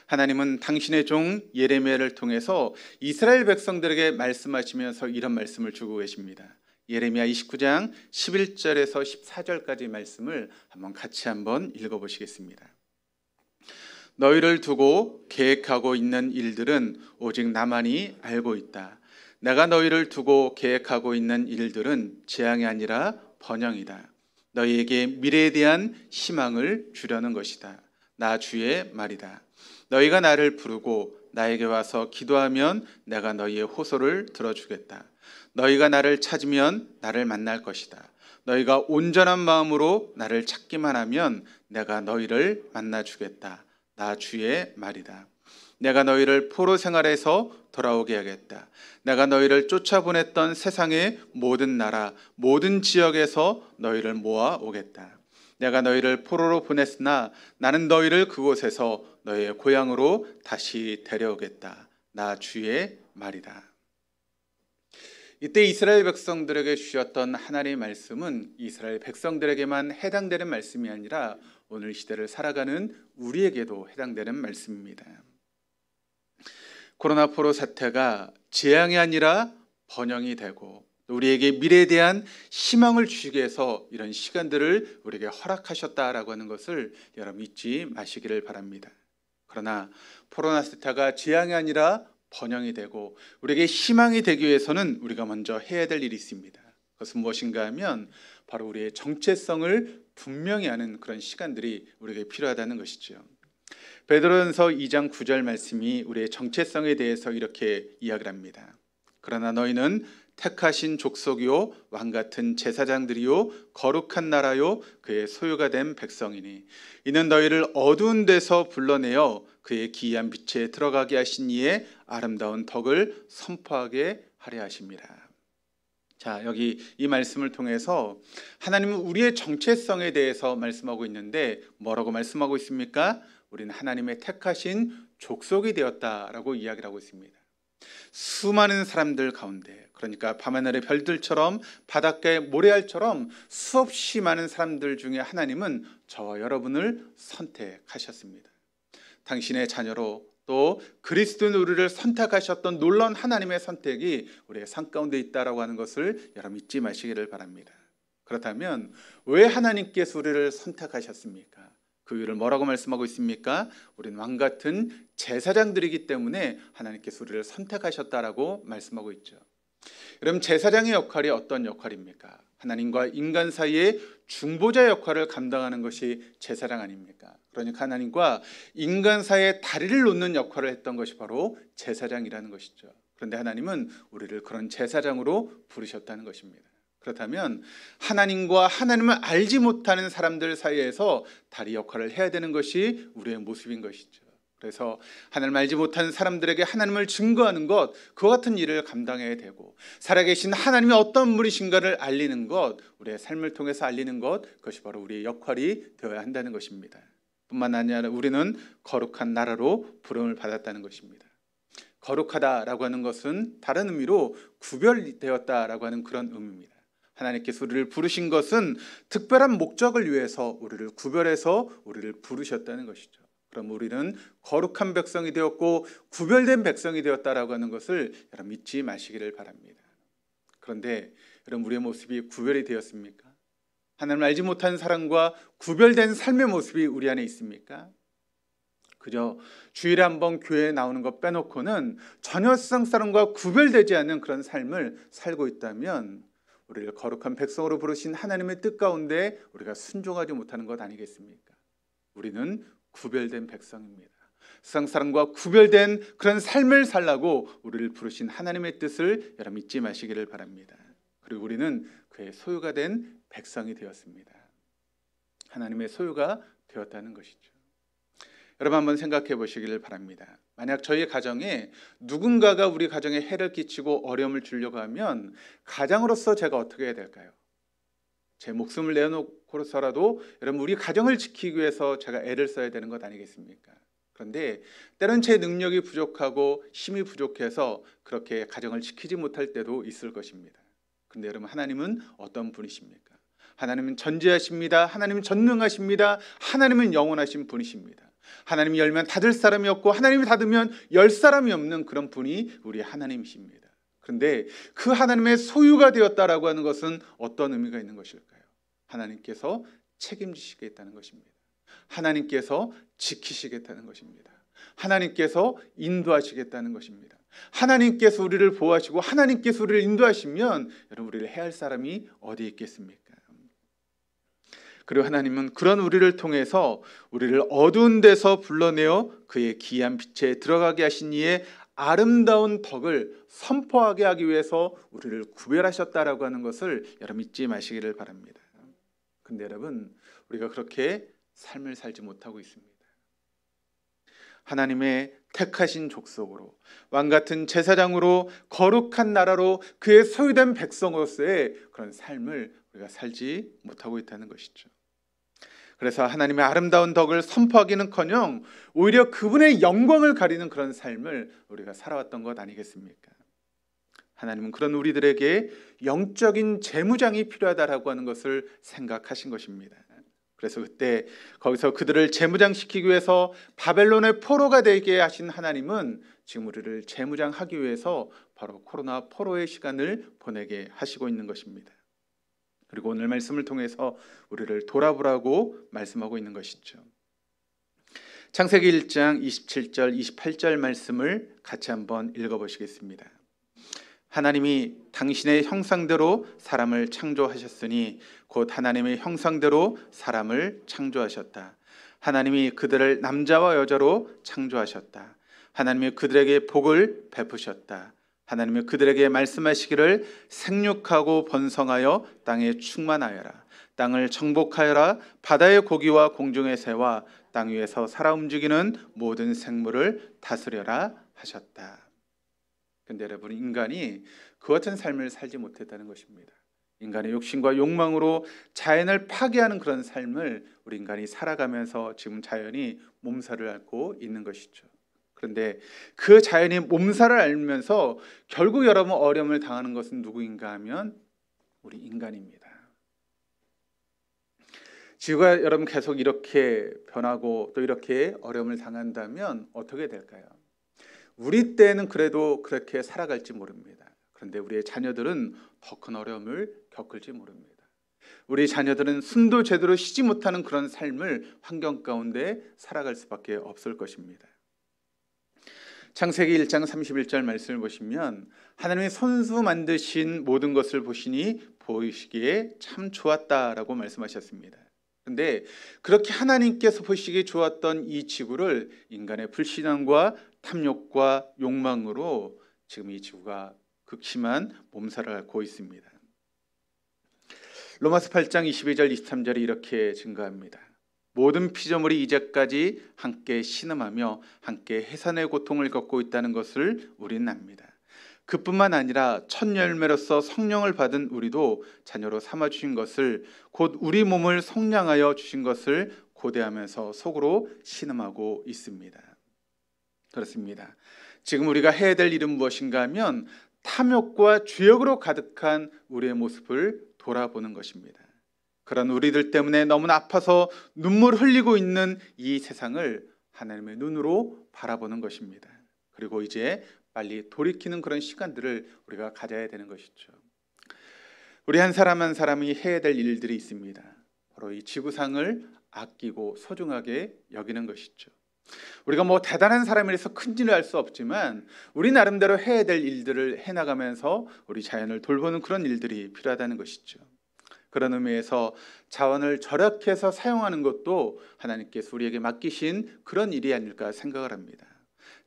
하나님은 당신의 종 예레미야를 통해서 이스라엘 백성들에게 말씀하시면서 이런 말씀을 주고 계십니다. 예레미야 29장 11절에서 14절까지 말씀을 같이 한번 읽어보시겠습니다. 너희를 두고 계획하고 있는 일들은 오직 나만이 알고 있다. 내가 너희를 두고 계획하고 있는 일들은 재앙이 아니라 번영이다. 너희에게 미래에 대한 희망을 주려는 것이다. 나 주의 말이다. 너희가 나를 부르고 나에게 와서 기도하면 내가 너희의 호소를 들어주겠다. 너희가 나를 찾으면 나를 만날 것이다. 너희가 온전한 마음으로 나를 찾기만 하면 내가 너희를 만나주겠다. 나 주의 말이다. 내가 너희를 포로 생활에서 돌아오게 하겠다. 내가 너희를 쫓아보냈던 세상의 모든 나라, 모든 지역에서 너희를 모아 오겠다. 내가 너희를 포로로 보냈으나 나는 너희를 그곳에서 너희의 고향으로 다시 데려오겠다. 나 주의 말이다. 이때 이스라엘 백성들에게 주셨던 하나님의 말씀은 이스라엘 백성들에게만 해당되는 말씀이 아니라 오늘 시대를 살아가는 우리에게도 해당되는 말씀입니다. 코로나 포로 사태가 재앙이 아니라 번영이 되고 우리에게 미래에 대한 희망을 주시기 위해서 이런 시간들을 우리에게 허락하셨다라고 하는 것을 여러분 잊지 마시기를 바랍니다. 그러나 코로나 사태가 재앙이 아니라 번영이 되고 우리에게 희망이 되기 위해서는 우리가 먼저 해야 될 일이 있습니다. 그것은 무엇인가 하면 바로 우리의 정체성을 분명히 하는 그런 시간들이 우리에게 필요하다는 것이죠. 베드로전서 2장 9절 말씀이 우리의 정체성에 대해서 이렇게 이야기를 합니다. 그러나 너희는 택하신 족속이요 왕같은 제사장들이요 거룩한 나라요 그의 소유가 된 백성이니 이는 너희를 어두운 데서 불러내어 그의 기이한 빛에 들어가게 하신 이의 아름다운 덕을 선포하게 하려 하십니다. 자, 여기 이 말씀을 통해서 하나님은 우리의 정체성에 대해서 말씀하고 있는데 뭐라고 말씀하고 있습니까? 우리는 하나님의 택하신 족속이 되었다라고 이야기를 하고 있습니다. 수많은 사람들 가운데, 그러니까 밤하늘의 별들처럼 바닷가의 모래알처럼 수없이 많은 사람들 중에 하나님은 저와 여러분을 선택하셨습니다. 당신의 자녀로 또 그리스도인 우리를 선택하셨던 놀라운 하나님의 선택이 우리의 삶 가운데 있다라고 하는 것을 여러분 잊지 마시기를 바랍니다. 그렇다면 왜 하나님께서 우리를 선택하셨습니까? 그 이유를 뭐라고 말씀하고 있습니까? 우리는 왕같은 제사장들이기 때문에 하나님께서 우리를 선택하셨다라고 말씀하고 있죠. 여러분, 제사장의 역할이 어떤 역할입니까? 하나님과 인간 사이의 중보자 역할을 감당하는 것이 제사장 아닙니까? 그러니까 하나님과 인간 사이에 다리를 놓는 역할을 했던 것이 바로 제사장이라는 것이죠. 그런데 하나님은 우리를 그런 제사장으로 부르셨다는 것입니다. 그렇다면 하나님과 하나님을 알지 못하는 사람들 사이에서 다리 역할을 해야 되는 것이 우리의 모습인 것이죠. 그래서 하나님을 알지 못하는 사람들에게 하나님을 증거하는 것, 그와 같은 일을 감당해야 되고 살아계신 하나님이 어떤 분이신가를 알리는 것, 우리의 삶을 통해서 알리는 것, 그것이 바로 우리의 역할이 되어야 한다는 것입니다. 뿐만 아니라 우리는 거룩한 나라로 부름을 받았다는 것입니다. 거룩하다라고 하는 것은 다른 의미로 구별되었다라고 하는 그런 의미입니다. 하나님께서 우리를 부르신 것은 특별한 목적을 위해서 우리를 구별해서 우리를 부르셨다는 것이죠. 그럼 우리는 거룩한 백성이 되었고 구별된 백성이 되었다라고 하는 것을 여러분 잊지 마시기를 바랍니다. 그런데 여러분, 우리의 모습이 구별이 되었습니까? 하나님을 알지 못한 사람과 구별된 삶의 모습이 우리 안에 있습니까? 그저 주일에 한번 교회에 나오는 것 빼놓고는 전혀 세상 사람과 구별되지 않는 그런 삶을 살고 있다면 우리를 거룩한 백성으로 부르신 하나님의 뜻 가운데 우리가 순종하지 못하는 것 아니겠습니까? 우리는 구별된 백성입니다. 세상 사람과 구별된 그런 삶을 살라고 우리를 부르신 하나님의 뜻을 여러분 잊지 마시기를 바랍니다. 그리고 우리는 그의 소유가 된 백성이 되었습니다. 하나님의 소유가 되었다는 것이죠. 여러분 한번 생각해 보시기를 바랍니다. 만약 저희 가정에 누군가가 우리 가정에 해를 끼치고 어려움을 주려고 하면 가장으로서 제가 어떻게 해야 될까요? 제 목숨을 내어놓고서라도 여러분 우리 가정을 지키기 위해서 제가 애를 써야 되는 것 아니겠습니까? 그런데 때론 제 능력이 부족하고 힘이 부족해서 그렇게 가정을 지키지 못할 때도 있을 것입니다. 그런데 여러분, 하나님은 어떤 분이십니까? 하나님은 전지하십니다. 하나님은 전능하십니다. 하나님은 영원하신 분이십니다. 하나님이 열면 닫을 사람이 없고 하나님이 닫으면 열 사람이 없는 그런 분이 우리 하나님이십니다. 그런데 그 하나님의 소유가 되었다라고 하는 것은 어떤 의미가 있는 것일까요? 하나님께서 책임지시겠다는 것입니다. 하나님께서 지키시겠다는 것입니다. 하나님께서 인도하시겠다는 것입니다. 하나님께서 우리를 보호하시고 하나님께서 우리를 인도하시면 여러분, 우리를 해야 할 사람이 어디 있겠습니까? 그리고 하나님은 그런 우리를 통해서 우리를 어두운 데서 불러내어 그의 기이한 빛에 들어가게 하신 이의 아름다운 덕을 선포하게 하기 위해서 우리를 구별하셨다라고 하는 것을 여러분 잊지 마시기를 바랍니다. 근데 여러분, 우리가 그렇게 삶을 살지 못하고 있습니다. 하나님의 택하신 족속으로 왕같은 제사장으로 거룩한 나라로 그의 소유된 백성으로서의 그런 삶을 우리가 살지 못하고 있다는 것이죠. 그래서 하나님의 아름다운 덕을 선포하기는커녕 오히려 그분의 영광을 가리는 그런 삶을 우리가 살아왔던 것 아니겠습니까? 하나님은 그런 우리들에게 영적인 재무장이 필요하다라고 하는 것을 생각하신 것입니다. 그래서 그때 거기서 그들을 재무장시키기 위해서 바벨론의 포로가 되게 하신 하나님은 지금 우리를 재무장하기 위해서 바로 코로나 포로의 시간을 보내게 하시고 있는 것입니다. 그리고 오늘 말씀을 통해서 우리를 돌아보라고 말씀하고 있는 것이죠. 창세기 1장 27절 28절 말씀을 같이 한번 읽어보시겠습니다. 하나님이 당신의 형상대로 사람을 창조하셨으니 곧 하나님의 형상대로 사람을 창조하셨다. 하나님이 그들을 남자와 여자로 창조하셨다. 하나님이 그들에게 복을 베푸셨다. 하나님이 그들에게 말씀하시기를 생육하고 번성하여 땅에 충만하여라. 땅을 정복하여라. 바다의 고기와 공중의 새와 땅 위에서 살아 움직이는 모든 생물을 다스려라 하셨다. 근데 여러분, 인간이 그 같은 삶을 살지 못했다는 것입니다. 인간의 욕심과 욕망으로 자연을 파괴하는 그런 삶을 우리 인간이 살아가면서 지금 자연이 몸살을 앓고 있는 것이죠. 그런데 그 자연이 몸살을 앓면서 결국 여러분 어려움을 당하는 것은 누구인가 하면 우리 인간입니다. 지구가 여러분 계속 이렇게 변하고 또 이렇게 어려움을 당한다면 어떻게 될까요? 우리 때는 그래도 그렇게 살아갈지 모릅니다. 그런데 우리의 자녀들은 더 큰 어려움을 겪을지 모릅니다. 우리 자녀들은 숨도 제대로 쉬지 못하는 그런 삶을 환경 가운데 살아갈 수밖에 없을 것입니다. 창세기 1장 31절 말씀을 보시면 하나님이 손수 만드신 모든 것을 보시니 보이시기에 참 좋았다라고 말씀하셨습니다. 그런데 그렇게 하나님께서 보시기에 좋았던 이 지구를 인간의 불신앙과 탐욕과 욕망으로 지금 이 지구가 극심한 몸살을 앓고 있습니다. 로마서 8장 22절 23절이 이렇게 증거합니다. 모든 피조물이 이제까지 함께 신음하며 함께 해산의 고통을 겪고 있다는 것을 우리는 압니다. 그뿐만 아니라 첫 열매로서 성령을 받은 우리도 자녀로 삼아주신 것을, 곧 우리 몸을 속량하여 주신 것을 고대하면서 속으로 신음하고 있습니다. 그렇습니다. 지금 우리가 해야 될 일은 무엇인가 하면 탐욕과 죄악으로 가득한 우리의 모습을 돌아보는 것입니다. 그런 우리들 때문에 너무나 아파서 눈물 흘리고 있는 이 세상을 하나님의 눈으로 바라보는 것입니다. 그리고 이제 빨리 돌이키는 그런 시간들을 우리가 가져야 되는 것이죠. 우리 한 사람 한 사람이 해야 될 일들이 있습니다. 바로 이 지구상을 아끼고 소중하게 여기는 것이죠. 우리가 뭐 대단한 사람이라서 큰 일을 할 수 없지만 우리 나름대로 해야 될 일들을 해나가면서 우리 자연을 돌보는 그런 일들이 필요하다는 것이죠. 그런 의미에서 자원을 절약해서 사용하는 것도 하나님께서 우리에게 맡기신 그런 일이 아닐까 생각을 합니다.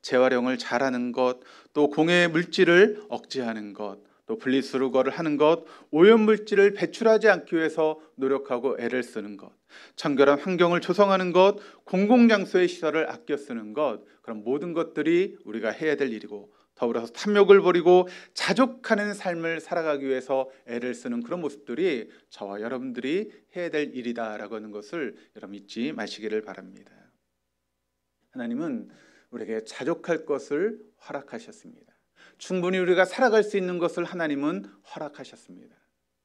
재활용을 잘하는 것, 또 공해 물질을 억제하는 것, 또 분리수거를 하는 것, 오염물질을 배출하지 않기 위해서 노력하고 애를 쓰는 것, 청결한 환경을 조성하는 것, 공공장소의 시설을 아껴 쓰는 것, 그런 모든 것들이 우리가 해야 될 일이고, 더불어서 탐욕을 버리고 자족하는 삶을 살아가기 위해서 애를 쓰는 그런 모습들이 저와 여러분들이 해야 될 일이다라고 하는 것을 여러분 잊지 마시기를 바랍니다. 하나님은 우리에게 자족할 것을 허락하셨습니다. 충분히 우리가 살아갈 수 있는 것을 하나님은 허락하셨습니다.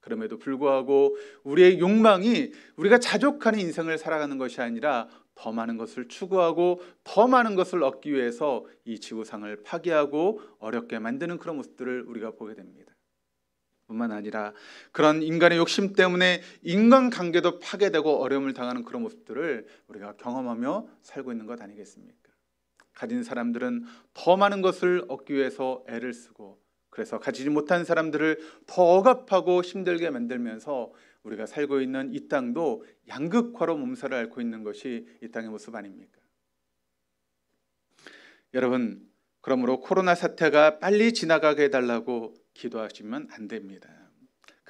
그럼에도 불구하고 우리의 욕망이 우리가 자족하는 인생을 살아가는 것이 아니라 더 많은 것을 추구하고 더 많은 것을 얻기 위해서 이 지구상을 파괴하고 어렵게 만드는 그런 모습들을 우리가 보게 됩니다. 뿐만 아니라 그런 인간의 욕심 때문에 인간관계도 파괴되고 어려움을 당하는 그런 모습들을 우리가 경험하며 살고 있는 것 아니겠습니까? 가진 사람들은 더 많은 것을 얻기 위해서 애를 쓰고, 그래서 가지지 못한 사람들을 더 억압하고 힘들게 만들면서 우리가 살고 있는 이 땅도 양극화로 몸살을 앓고 있는 것이 이 땅의 모습 아닙니까? 여러분, 그러므로 코로나 사태가 빨리 지나가게 해달라고 기도하시면 안 됩니다.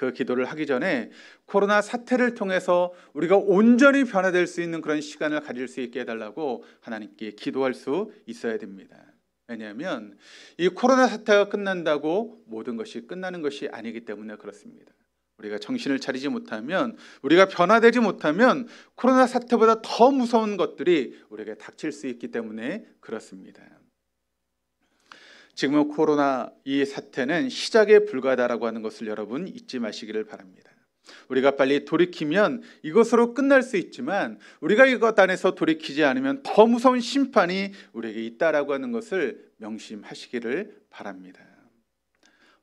그 기도를 하기 전에 코로나 사태를 통해서 우리가 온전히 변화될 수 있는 그런 시간을 가질 수 있게 해달라고 하나님께 기도할 수 있어야 됩니다. 왜냐하면 이 코로나 사태가 끝난다고 모든 것이 끝나는 것이 아니기 때문에 그렇습니다. 우리가 정신을 차리지 못하면, 우리가 변화되지 못하면 코로나 사태보다 더 무서운 것들이 우리에게 닥칠 수 있기 때문에 그렇습니다. 지금은 코로나 이 사태는 시작에 불과하다라고 하는 것을 여러분 잊지 마시기를 바랍니다. 우리가 빨리 돌이키면 이것으로 끝날 수 있지만 우리가 이것 안에서 돌이키지 않으면 더 무서운 심판이 우리에게 있다라고 하는 것을 명심하시기를 바랍니다.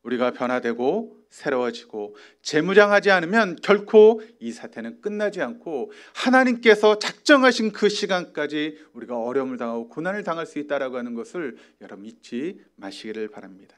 우리가 변화되고 새로워지고 재무장하지 않으면 결코 이 사태는 끝나지 않고 하나님께서 작정하신 그 시간까지 우리가 어려움을 당하고 고난을 당할 수 있다라고 하는 것을 여러분 잊지 마시기를 바랍니다.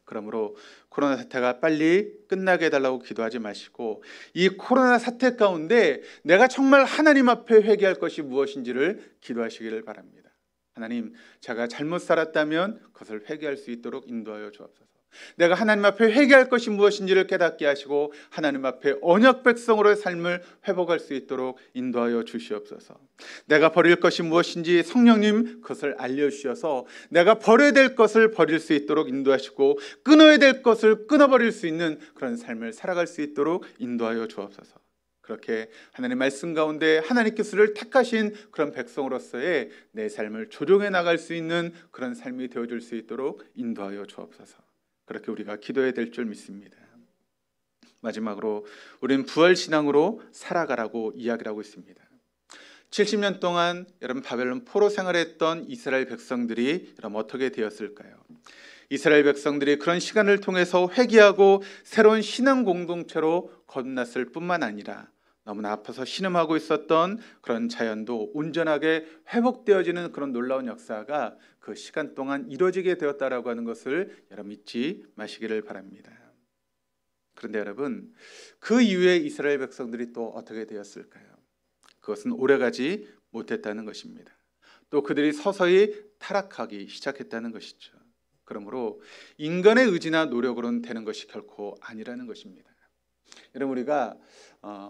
그러므로 코로나 사태가 빨리 끝나게 해달라고 기도하지 마시고 이 코로나 사태 가운데 내가 정말 하나님 앞에 회개할 것이 무엇인지를 기도하시기를 바랍니다. 하나님, 제가 잘못 살았다면 그것을 회개할 수 있도록 인도하여 주옵소서. 내가 하나님 앞에 회개할 것이 무엇인지를 깨닫게 하시고 하나님 앞에 언약 백성으로의 삶을 회복할 수 있도록 인도하여 주시옵소서. 내가 버릴 것이 무엇인지 성령님 그것을 알려주셔서 내가 버려야 될 것을 버릴 수 있도록 인도하시고 끊어야 될 것을 끊어버릴 수 있는 그런 삶을 살아갈 수 있도록 인도하여 주옵소서. 그렇게 하나님의 말씀 가운데 하나님께서를 택하신 그런 백성으로서의 내 삶을 조종해 나갈 수 있는 그런 삶이 되어줄 수 있도록 인도하여 주옵소서. 그렇게 우리가 기도해야 될 줄 믿습니다. 마지막으로 우리는 부활신앙으로 살아가라고 이야기를 하고 있습니다. 70년 동안 여러분 바벨론 포로 생활했던 이스라엘 백성들이 여러분 어떻게 되었을까요? 이스라엘 백성들이 그런 시간을 통해서 회개하고 새로운 신앙 공동체로 거듭났을 뿐만 아니라 너무나 아파서 신음하고 있었던 그런 자연도 온전하게 회복되어지는 그런 놀라운 역사가 그 시간 동안 이루어지게 되었다라고 하는 것을 여러분 잊지 마시기를 바랍니다. 그런데 여러분, 그 이후에 이스라엘 백성들이 또 어떻게 되었을까요? 그것은 오래가지 못했다는 것입니다. 또 그들이 서서히 타락하기 시작했다는 것이죠. 그러므로 인간의 의지나 노력으로는 되는 것이 결코 아니라는 것입니다. 여러분, 우리가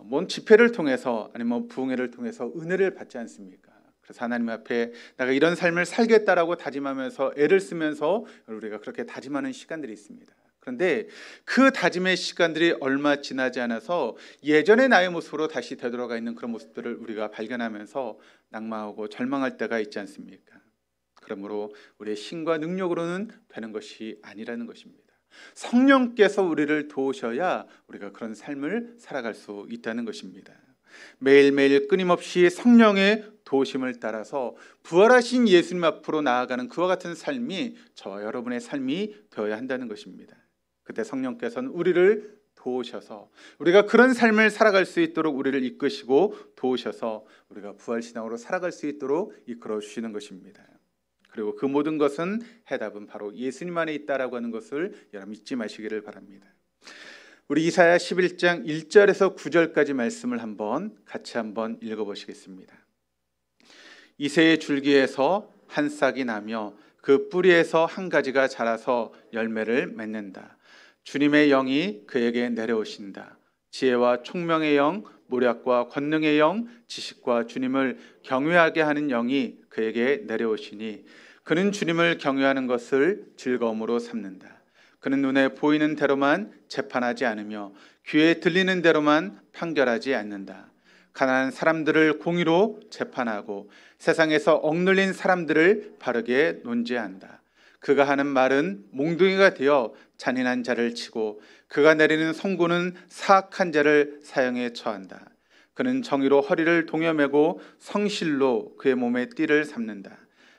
뭔 집회를 통해서 아니면 부흥회를 통해서 은혜를 받지 않습니까? 그래서 하나님 앞에 내가 이런 삶을 살겠다라고 다짐하면서 애를 쓰면서 우리가 그렇게 다짐하는 시간들이 있습니다. 그런데 그 다짐의 시간들이 얼마 지나지 않아서 예전의 나의 모습으로 다시 되돌아가 있는 그런 모습들을 우리가 발견하면서 낙망하고 절망할 때가 있지 않습니까? 그러므로 우리의 신과 능력으로는 되는 것이 아니라는 것입니다. 성령께서 우리를 도우셔야 우리가 그런 삶을 살아갈 수 있다는 것입니다. 매일매일 끊임없이 성령의 도우심을 따라서 부활하신 예수님 앞으로 나아가는 그와 같은 삶이 저와 여러분의 삶이 되어야 한다는 것입니다. 그때 성령께서는 우리를 도우셔서 우리가 그런 삶을 살아갈 수 있도록 우리를 이끄시고 도우셔서 우리가 부활신앙으로 살아갈 수 있도록 이끌어 주시는 것입니다. 그리고 그 모든 것은 해답은 바로 예수님 안에 있다라고 하는 것을 여러분 잊지 마시기를 바랍니다. 우리 이사야 11장 1절에서 9절까지 말씀을 같이 한번 읽어보시겠습니다. 이새의 줄기에서 한 싹이 나며 그 뿌리에서 한 가지가 자라서 열매를 맺는다. 주님의 영이 그에게 내려오신다. 지혜와 총명의 영, 모략과 권능의 영, 지식과 주님을 경외하게 하는 영이 그에게 내려오시니 그는 주님을 경외하는 것을 즐거움으로 삼는다. 그는 눈에 보이는 대로만 재판하지 않으며 귀에 들리는 대로만 판결하지 않는다. 가난한 사람들을 공의로 재판하고 세상에서 억눌린 사람들을 바르게 논지한다. 그가 하는 말은 몽둥이가 되어 잔인한 자를 치고 그가 내리는 선고는 사악한 자를 사형에 처한다. 그는 정의로 허리를 동여매고 성실로 그의 몸에 띠를 삼는다.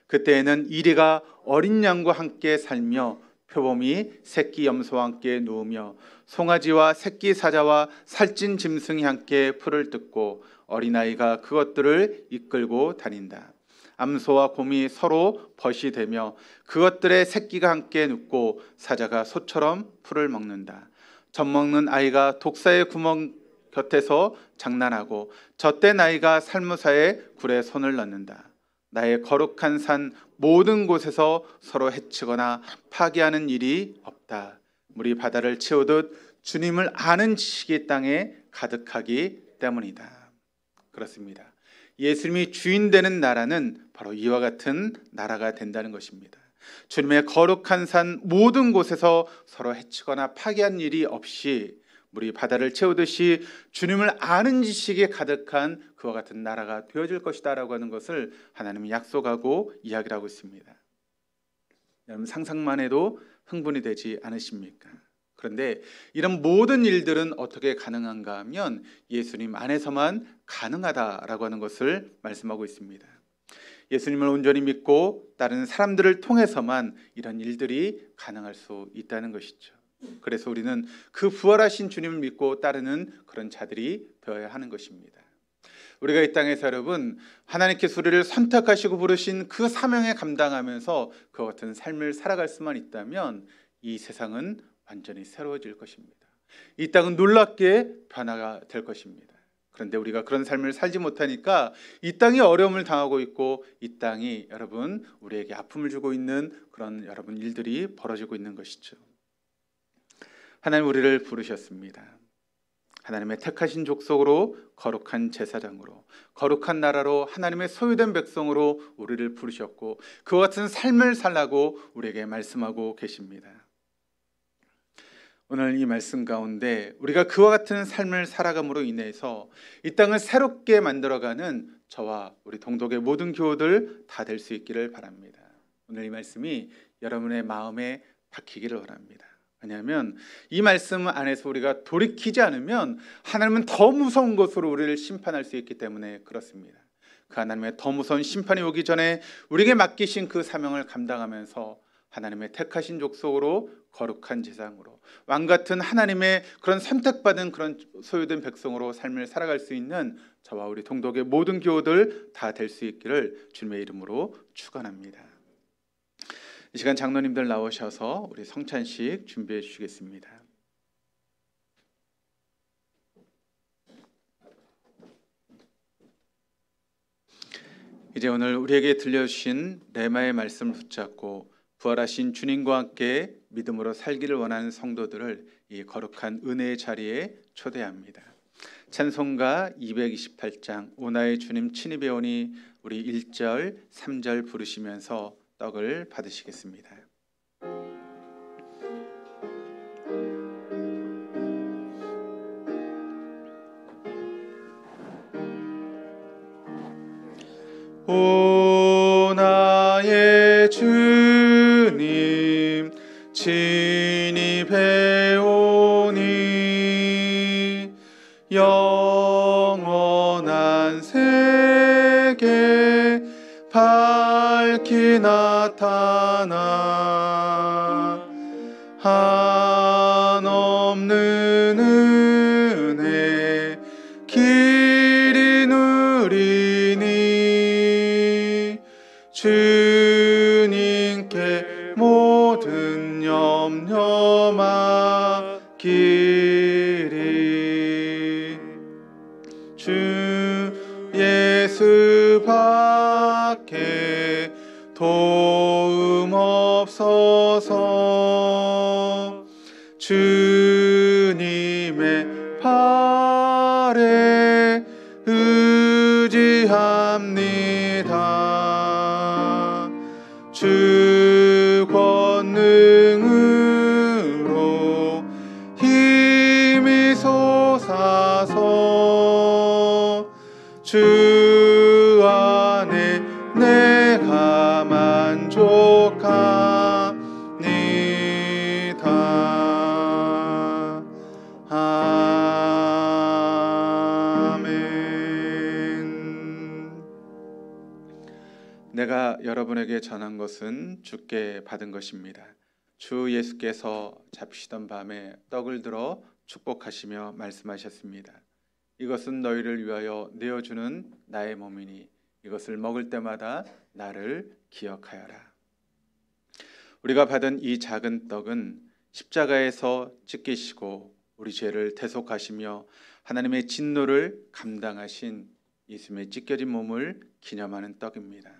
그때에는 이리가 어린 양과 함께 살며 표범이 새끼 염소와 함께 누우며 송아지와 새끼 사자와 살찐 짐승이 함께 풀을 뜯고 어린아이가 그것들을 이끌고 다닌다. 암소와 곰이 서로 벗이 되며 그것들의 새끼가 함께 눕고 사자가 소처럼 풀을 먹는다. 젖 먹는 아이가 독사의 구멍 곁에서 장난하고 젖된 아이가 살무사의 굴에 손을 넣는다. 나의 거룩한 산 모든 곳에서 서로 해치거나 파괴하는 일이 없다. 물이 바다를 채우듯 주님을 아는 지식이 땅에 가득하기 때문이다. 그렇습니다. 예수님이 주인 되는 나라는 바로 이와 같은 나라가 된다는 것입니다. 주님의 거룩한 산 모든 곳에서 서로 해치거나 파괴한 일이 없이 물이 바다를 채우듯이 주님을 아는 지식에 가득한 그와 같은 나라가 되어질 것이다 라고 하는 것을 하나님이 약속하고 이야기를 하고 있습니다. 여러분 상상만 해도 흥분이 되지 않으십니까? 그런데 이런 모든 일들은 어떻게 가능한가 하면 예수님 안에서만 가능하다라고 하는 것을 말씀하고 있습니다. 예수님을 온전히 믿고 따르는 사람들을 통해서만 이런 일들이 가능할 수 있다는 것이죠. 그래서 우리는 그 부활하신 주님을 믿고 따르는 그런 자들이 되어야 하는 것입니다. 우리가 이 땅에서 여러분 하나님께서 우리를 선택하시고 부르신 그 사명에 감당하면서 그와 같은 삶을 살아갈 수만 있다면 이 세상은 완전히 새로워질 것입니다. 이 땅은 놀랍게 변화가 될 것입니다. 그런데 우리가 그런 삶을 살지 못하니까 이 땅이 어려움을 당하고 있고 이 땅이 여러분 우리에게 아픔을 주고 있는 그런 여러분 일들이 벌어지고 있는 것이죠. 하나님 우리를 부르셨습니다. 하나님의 택하신 족속으로 거룩한 제사장으로 거룩한 나라로 하나님의 소유된 백성으로 우리를 부르셨고 그와 같은 삶을 살라고 우리에게 말씀하고 계십니다. 오늘 이 말씀 가운데 우리가 그와 같은 삶을 살아감으로 인해서 이 땅을 새롭게 만들어가는 저와 우리 동독의 모든 교우들 다 될 수 있기를 바랍니다. 오늘 이 말씀이 여러분의 마음에 박히기를 원합니다. 왜냐하면 이 말씀 안에서 우리가 돌이키지 않으면 하나님은 더 무서운 것으로 우리를 심판할 수 있기 때문에 그렇습니다. 그 하나님의 더 무서운 심판이 오기 전에 우리에게 맡기신 그 사명을 감당하면서 하나님의 택하신 족속으로 거룩한 제사장으로 왕같은 하나님의 그런 선택받은 그런 소유된 백성으로 삶을 살아갈 수 있는 저와 우리 동독의 모든 교우들 다 될 수 있기를 주님의 이름으로 축원합니다. 이 시간 장로님들 나오셔서 우리 성찬식 준비해 주시겠습니다. 이제 오늘 우리에게 들려주신 레마의 말씀을 붙잡고 부활하신 주님과 함께 믿음으로 살기를 원하는 성도들을 이 거룩한 은혜의 자리에 초대합니다. 찬송가 228장 오나의 주님 친히 배우니 우리 1절 3절 부르시면서 떡을 받으시겠습니다. 오 나의 주님 친히 배우니 영원한 세계 밝히 나타나 한없는 은혜 길이 누리니 주님께 모든 염려 맡기리 주 예수밖에 도움 없어서 주님의 발에 의지합니다. 주 권능으로 힘이 솟아서 주 안에 내가 만족합니다. 아멘. 내가 여러분에게 전한 것은 주께 받은 것입니다. 주 예수께서 잡히시던 밤에 떡을 들어 축복하시며 말씀하셨습니다. 이것은 너희를 위하여 내어주는 나의 몸이니 이것을 먹을 때마다 나를 기억하여라. 우리가 받은 이 작은 떡은 십자가에서 찢기시고 우리 죄를 대속하시며 하나님의 진노를 감당하신 예수님의 찢겨진 몸을 기념하는 떡입니다.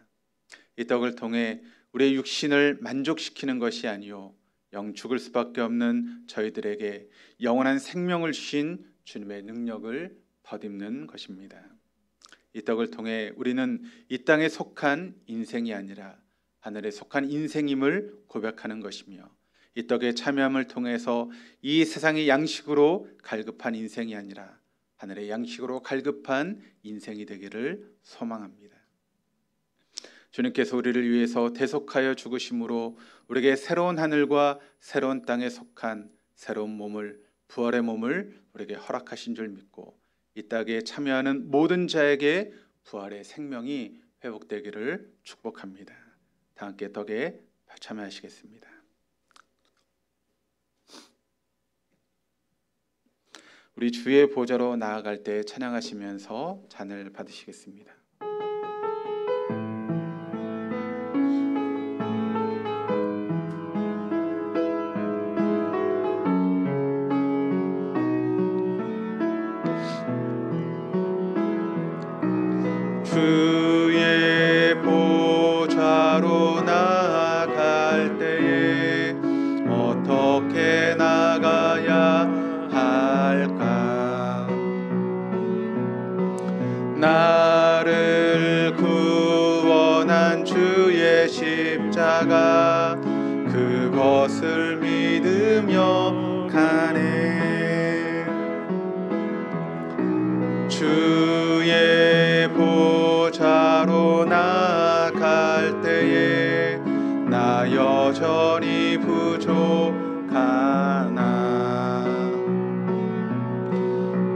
이 떡을 통해 우리의 육신을 만족시키는 것이 아니요 영 죽을 수밖에 없는 저희들에게 영원한 생명을 주신 주님의 능력을 덧입는 것입니다. 이 떡을 통해 우리는 이 땅에 속한 인생이 아니라 하늘에 속한 인생임을 고백하는 것이며, 이 떡에 참여함을 통해서 이 세상의 양식으로 갈급한 인생이 아니라 하늘의 양식으로 갈급한 인생이 되기를 소망합니다. 주님께서 우리를 위해서 대속하여 죽으심으로 우리에게 새로운 하늘과 새로운 땅에 속한 새로운 몸을, 부활의 몸을 우리에게 허락하신 줄 믿고, 이 땅에 참여하는 모든 자에게 부활의 생명이 회복되기를 축복합니다. 다 함께 떡에 참여하시겠습니다. 우리 주의 보좌로 나아갈 때 찬양하시면서 잔을 받으시겠습니다. 주의 보좌로 나아갈 때에 어떻게 나가야 할까? 나를 구원한 주의 십자가, 그것을 믿으며 가네. 주의 보좌로 나아갈 때에 나 여전히 부족하나?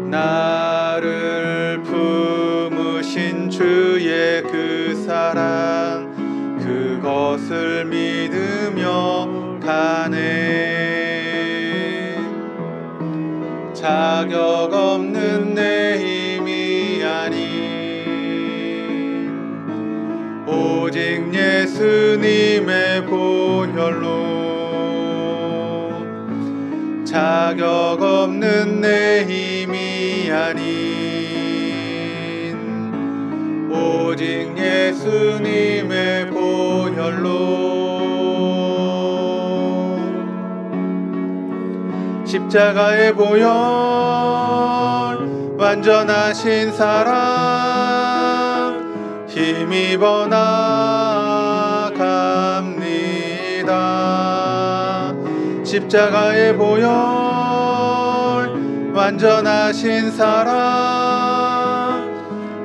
나를 품으신 주의 그 사랑, 그것을 믿으며 가네. 자격 없는 내 힘이 아닌 오직 예수님의 보혈로, 자격 없는 내 힘이 아닌 오직 예수님의 보혈로, 십자가의 보혈 완전하신 사랑 힘입어 나갑니다. 십자가의 보혈 완전하신 사랑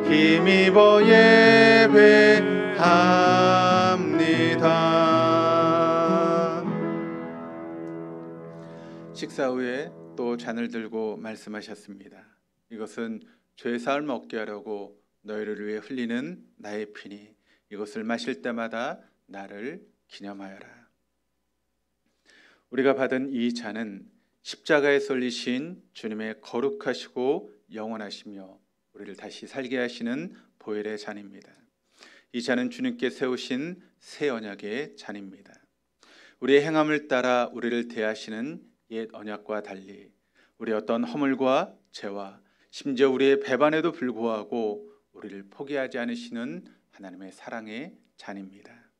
힘입어 예배합니다. 식사 후에 또 잔을 들고 말씀하셨습니다. 이것은 죄사함을 얻게 하려고 너희를 위해 흘리는 나의 피니, 이것을 마실 때마다 나를 기념하여라. 우리가 받은 이 잔은 십자가에 쏠리신 주님의 거룩하시고 영원하시며 우리를 다시 살게 하시는 보혈의 잔입니다. 이 잔은 주님께 세우신 새 언약의 잔입니다. 우리의 행함을 따라 우리를 대하시는 옛 언약과 달리 우리의 어떤 허물과 죄와 심지어 우리의 배반에도 불구하고 우리를 포기하지 않으시는 하나님의 사랑의 잔입니다.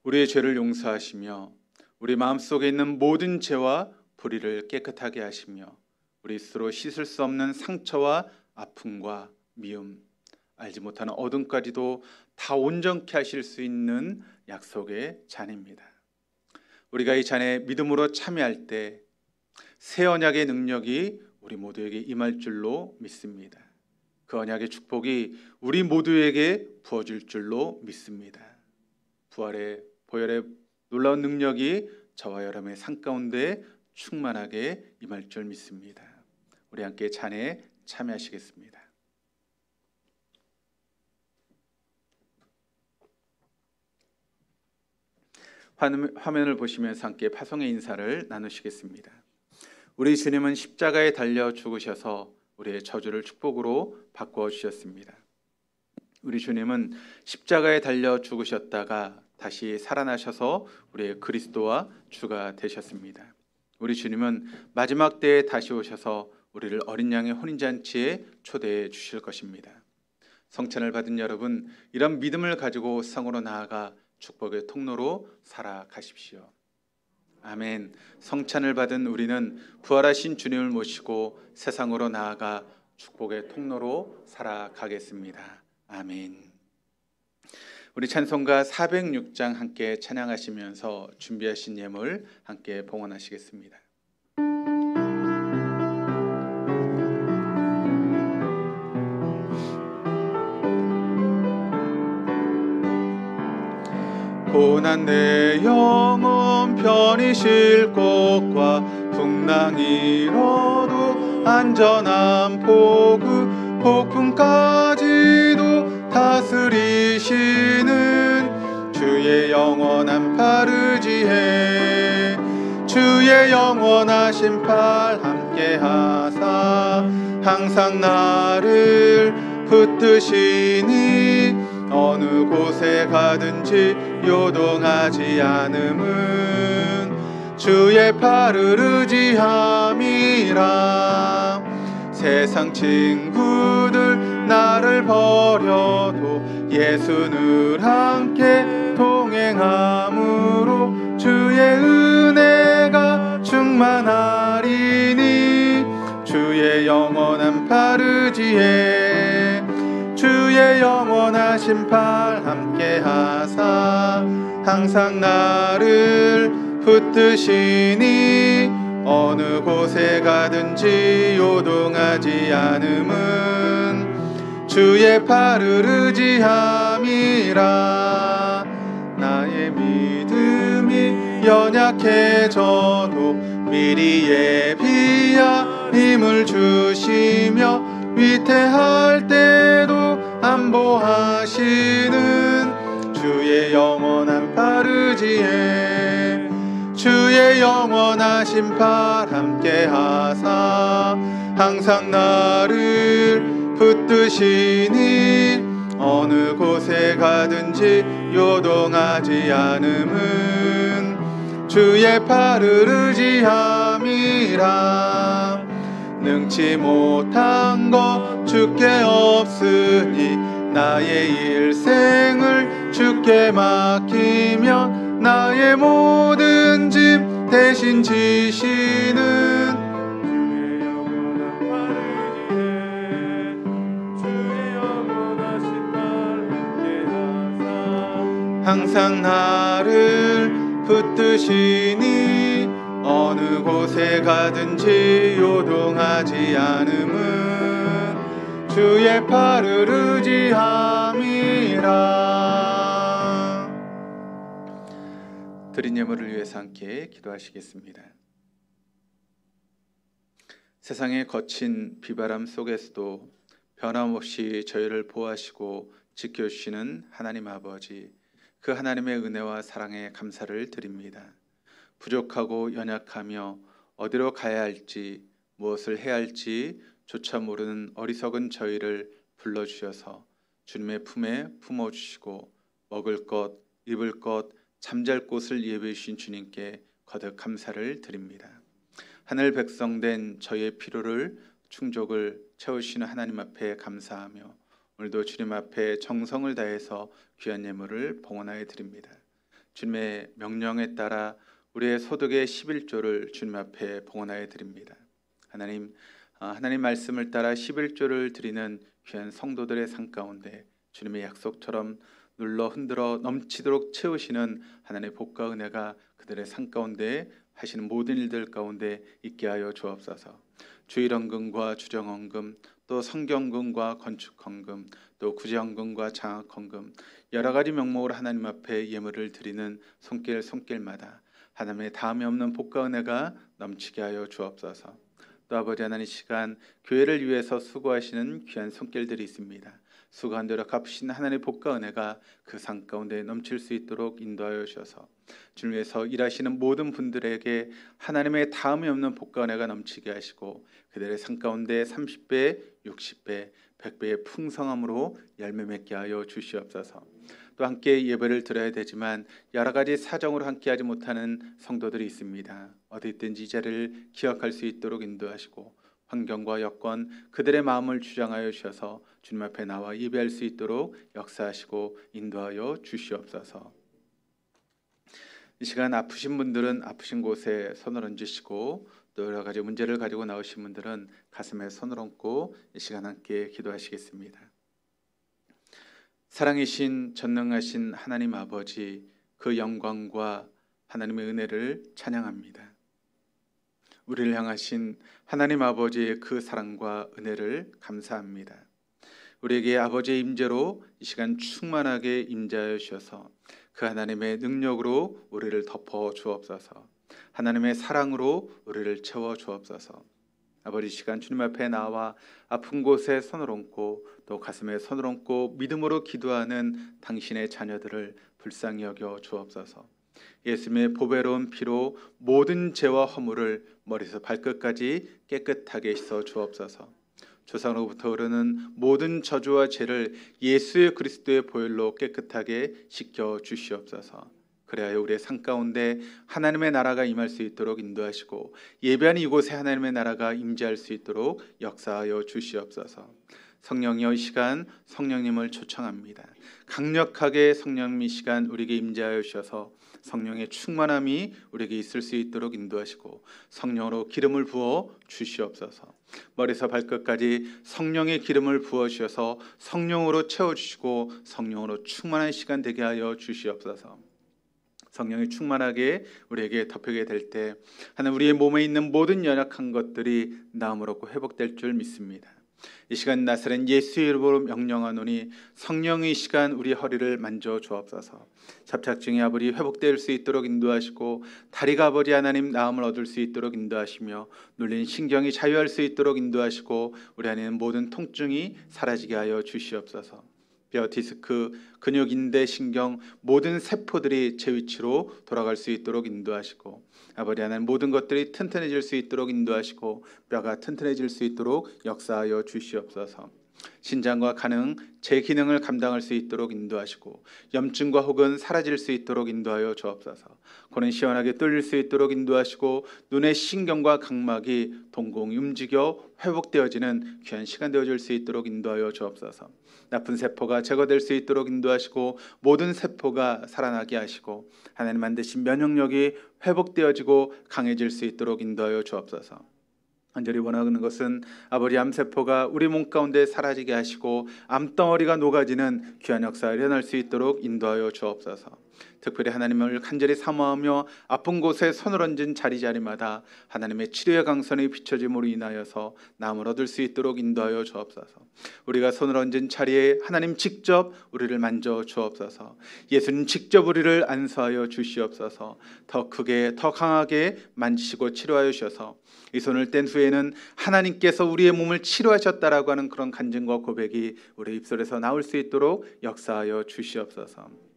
우리의 죄를 용서하시며 우리 마음속에 있는 모든 죄와 불의를 깨끗하게 하시며 우리 스스로 씻을 수 없는 상처와 아픔과 미움, 알지 못하는 어둠까지도 다 온전케 하실 수 있는 약속의 잔입니다. 우리가 이 잔에 믿음으로 참여할 때 새 언약의 능력이 우리 모두에게 임할 줄로 믿습니다. 그 언약의 축복이 우리 모두에게 부어질 줄로 믿습니다. 부활의 보혈의 놀라운 능력이 저와 여러분의 삶 가운데 충만하게 임할 줄 믿습니다. 우리 함께 잔에 참여하시겠습니다. 화면을 보시면서 함께 파송의 인사를 나누시겠습니다. 우리 주님은 십자가에 달려 죽으셔서 우리의 저주를 축복으로 바꾸어 주셨습니다. 우리 주님은 십자가에 달려 죽으셨다가 다시 살아나셔서 우리의 그리스도와 주가 되셨습니다. 우리 주님은 마지막 때에 다시 오셔서 우리를 어린 양의 혼인잔치에 초대해 주실 것입니다. 성찬을 받은 여러분, 이런 믿음을 가지고 성으로 나아가 축복의 통로로 살아가십시오. 아멘. 성찬을 받은 우리는 부활하신 주님을 모시고 세상으로 나아가 축복의 통로로 살아가겠습니다. 아멘. 우리 찬송가 406장 함께 찬양하시면서 준비하신 예물 함께 봉헌하시겠습니다. 고난 내 영혼 편히 쉴 곳과 풍랑이로도 안전한 포구 폭풍까지도 다스리시는 주의 영원한 팔 의지해 주의 영원하신 팔 함께 하사 항상 나를 붙드시니 어느 곳에 가든지 요동하지 않음은 주의 팔을 의지함이라. 세상 친구들 나를 버려도 예수 늘 함께 동행함으로 주의 은혜가 충만하리니 주의 영원한 팔 의지해 주의 영원하신 팔 함께 하사 항상 나를 붙드시니 어느 곳에 가든지 요동하지 않음은 주의 팔을 의지함이라. 나의 믿음이 연약해져도 미리 예비하 힘을 주시며 위태할 때도 안보하시는 주의 영원한 팔 의지해 주의 영원하신 팔 함께 하사 항상 나를 붙드시니 어느 곳에 가든지 요동하지 않음은 주의 팔을 의지함이라. 능치 못한 것 주께 없으니 나의 일생을 주께 맡기면 나의 모든 짐 대신 지시는 주의 영원한 팔 의지해 주의 영원하신 팔 함께 하사 항상 나를 붙드시니 어느 곳에 가든지 요동하지 않음은 주의 팔을 의지함이라. 드린 예물을 위해서 함께 기도하시겠습니다. 세상의 거친 비바람 속에서도 변함없이 저희를 보호하시고 지켜주시는 하나님 아버지, 그 하나님의 은혜와 사랑에 감사를 드립니다. 부족하고 연약하며 어디로 가야 할지 무엇을 해야 할지 조차 모르는 어리석은 저희를 불러주셔서 주님의 품에 품어주시고 먹을 것, 입을 것, 잠잘 곳을 예비해 주신 주님께 거듭 감사를 드립니다. 하늘 백성된 저희의 필요를 충족을 채우시는 하나님 앞에 감사하며 오늘도 주님 앞에 정성을 다해서 귀한 예물을 봉헌하여 드립니다. 주님의 명령에 따라 우리의 소득의 11조를 주님 앞에 봉헌하여 드립니다. 하나님 말씀을 따라 11조를 드리는 귀한 성도들의 삶 가운데 주님의 약속처럼 눌러 흔들어 넘치도록 채우시는 하나님의 복과 은혜가 그들의 삶 가운데 하시는 모든 일들 가운데 있게 하여 주옵소서. 주일헌금과 주정헌금, 또 성경헌금과 건축헌금, 또 구제헌금과 장학헌금, 여러 가지 명목으로 하나님 앞에 예물을 드리는 손길마다 하나님의 다음이 없는 복과 은혜가 넘치게 하여 주옵소서. 또 아버지 하나님, 시간 교회를 위해서 수고하시는 귀한 손길들이 있습니다. 수고한 대로 갚으신 하나님의 복과 은혜가 그 상 가운데 넘칠 수 있도록 인도하여 주셔서 주님 위해서 일하시는 모든 분들에게 하나님의 다음이 없는 복과 은혜가 넘치게 하시고 그들의 상 가운데 30배, 60배, 100배의 풍성함으로 열매 맺게 하여 주시옵소서. 또 함께 예배를 드려야 되지만 여러 가지 사정으로 함께하지 못하는 성도들이 있습니다. 어디 있든지 이 자리를 기억할 수 있도록 인도하시고 환경과 여건 그들의 마음을 주장하여 주셔서 주님 앞에 나와 예배할 수 있도록 역사하시고 인도하여 주시옵소서. 이 시간 아프신 분들은 아프신 곳에 손을 얹으시고 또 여러 가지 문제를 가지고 나오신 분들은 가슴에 손을 얹고 이 시간 함께 기도하시겠습니다. 사랑이신 전능하신 하나님 아버지, 그 영광과 하나님의 은혜를 찬양합니다. 우리를 향하신 하나님 아버지의 그 사랑과 은혜를 감사합니다. 우리에게 아버지의 임재로 이 시간 충만하게 임재하여 주셔서 그 하나님의 능력으로 우리를 덮어 주옵소서. 하나님의 사랑으로 우리를 채워 주옵소서. 아버지, 시간 주님 앞에 나와 아픈 곳에 손을 얹고 또 가슴에 손을 얹고 믿음으로 기도하는 당신의 자녀들을 불쌍히 여겨 주옵소서. 예수님의 보배로운 피로 모든 죄와 허물을 머리에서 발끝까지 깨끗하게 씻어 주옵소서. 조상으로부터 흐르는 모든 저주와 죄를 예수의 그리스도의 보혈로 깨끗하게 씻겨 주시옵소서. 그래야 우리의 삶 가운데 하나님의 나라가 임할 수 있도록 인도하시고 예배하는 이곳에 하나님의 나라가 임재할 수 있도록 역사하여 주시옵소서. 성령이여, 이 시간 성령님을 초청합니다. 강력하게 성령 이 시간 우리에게 임재하여 주셔서 성령의 충만함이 우리에게 있을 수 있도록 인도하시고 성령으로 기름을 부어 주시옵소서. 머리에서 발끝까지 성령의 기름을 부어 주셔서 성령으로 채워주시고 성령으로 충만한 시간 되게 하여 주시옵소서. 성령이 충만하게 우리에게 덮이게 될 때 하나님, 우리의 몸에 있는 모든 연약한 것들이 나음을 얻고 회복될 줄 믿습니다. 이 시간 나사렛 예수의 이름으로 명령하노니 성령의 이 시간 우리 허리를 만져 주옵소서. 협착증이 아버지 회복될 수 있도록 인도하시고 다리가 아버지 하나님 나음을 얻을 수 있도록 인도하시며 눌린 신경이 자유할 수 있도록 인도하시고 우리 안에 있는 모든 통증이 사라지게 하여 주시옵소서. 뼈, 디스크, 근육, 인대, 신경 모든 세포들이 제 위치로 돌아갈 수 있도록 인도하시고 아버지 하나님 모든 것들이 튼튼해질 수 있도록 인도하시고 뼈가 튼튼해질 수 있도록 역사하여 주시옵소서. 신장과 간응, 제 기능을 감당할 수 있도록 인도하시고 염증과 혹은 사라질 수 있도록 인도하여 주옵소서. 코는 시원하게 뚫릴 수 있도록 인도하시고 눈의 신경과 각막이 동공이 움직여 회복되어지는 귀한 시간 되어줄 수 있도록 인도하여 주옵소서. 나쁜 세포가 제거될 수 있도록 인도하시고 모든 세포가 살아나게 하시고 하나님 만드신 면역력이 회복되어지고 강해질 수 있도록 인도하여 주옵소서. 간절히 원하는 것은 아버지 암세포가 우리 몸 가운데 사라지게 하시고 암덩어리가 녹아지는 귀한 역사를 일어날 수 있도록 인도하여 주옵소서. 특별히 하나님을 간절히 사모하며 아픈 곳에 손을 얹은 자리자리마다 하나님의 치료의 강선이 비춰짐으로 인하여서 나음을 얻을 수 있도록 인도하여 주옵소서. 우리가 손을 얹은 자리에 하나님 직접 우리를 만져 주옵소서. 예수님 직접 우리를 안수하여 주시옵소서. 더 크게 더 강하게 만지시고 치료하여 주셔서 이 손을 뗀 후에는 하나님께서 우리의 몸을 치료하셨다라고 하는 그런 간증과 고백이 우리 입술에서 나올 수 있도록 역사하여 주시옵소서.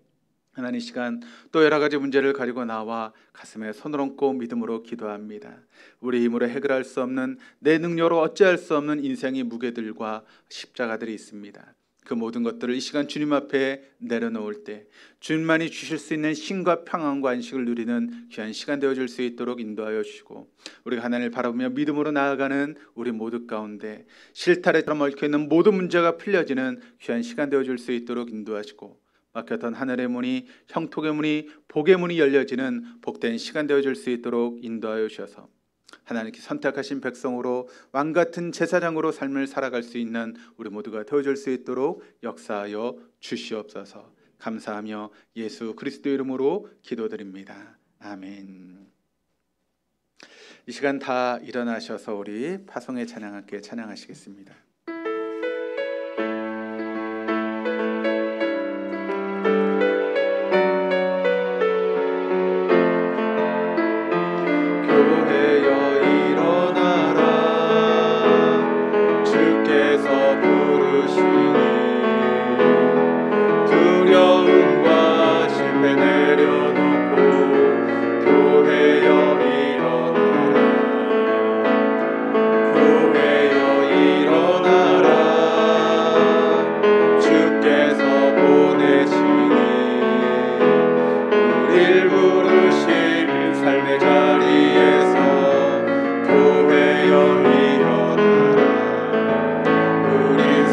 하나님, 시간 또 여러 가지 문제를 가지고 나와 가슴에 손을 얹고 믿음으로 기도합니다. 우리 힘으로 해결할 수 없는, 내 능력으로 어찌할 수 없는 인생의 무게들과 십자가들이 있습니다. 그 모든 것들을 이 시간 주님 앞에 내려놓을 때 주님만이 주실 수 있는 신과 평안과 안식을 누리는 귀한 시간 되어줄 수 있도록 인도하여 주시고 우리가 하나님을 바라보며 믿음으로 나아가는 우리 모두 가운데 실타래처럼 얽혀있는 모든 문제가 풀려지는 귀한 시간 되어줄 수 있도록 인도하시고 막혔던 하늘의 문이, 형통의 문이, 복의 문이 열려지는 복된 시간 되어줄 수 있도록 인도하여 주셔서 하나님께 선택하신 백성으로 왕같은 제사장으로 삶을 살아갈 수 있는 우리 모두가 되어줄 수 있도록 역사하여 주시옵소서. 감사하며 예수 그리스도 이름으로 기도드립니다. 아멘. 이 시간 다 일어나셔서 우리 파송의 찬양 함께 찬양하시겠습니다.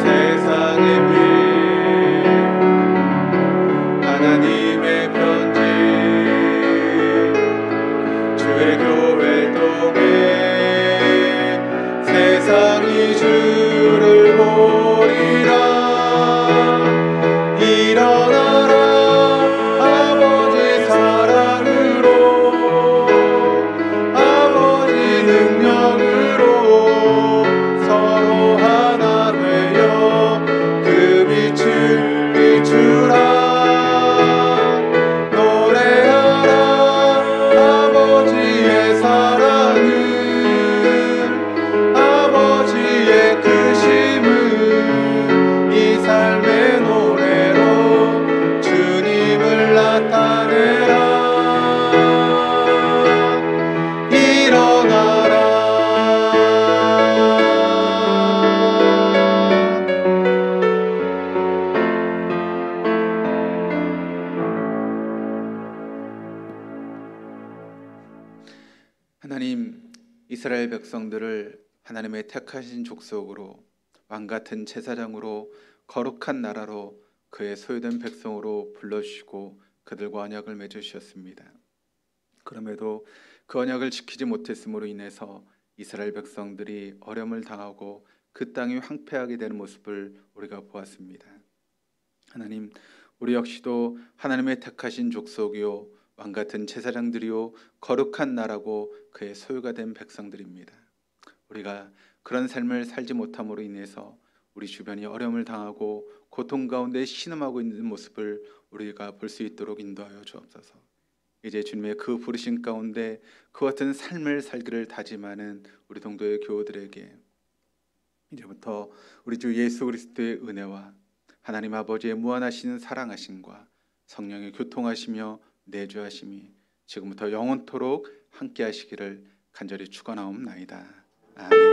세상에 이스라엘 백성들을 하나님의 택하신 족속으로 왕같은 제사장으로 거룩한 나라로 그의 소유된 백성으로 불러주시고 그들과 언약을 맺으셨습니다. 그럼에도 그 언약을 지키지 못했음으로 인해서 이스라엘 백성들이 어려움을 당하고 그 땅이 황폐하게 되는 모습을 우리가 보았습니다. 하나님, 우리 역시도 하나님의 택하신 족속이요 왕같은 제사장들이요 거룩한 나라고 그의 소유가 된 백성들입니다. 우리가 그런 삶을 살지 못함으로 인해서 우리 주변이 어려움을 당하고 고통 가운데 신음하고 있는 모습을 우리가 볼 수 있도록 인도하여 주옵소서. 이제 주님의 그 부르심 가운데 그 같은 삶을 살기를 다짐하는 우리 동도의 교우들에게 이제부터 우리 주 예수 그리스도의 은혜와 하나님 아버지의 무한하신 사랑하심과 성령의 교통하시며 내주하심이 지금부터 영원토록 함께 하시기를 간절히 축원하옵나이다. 아멘.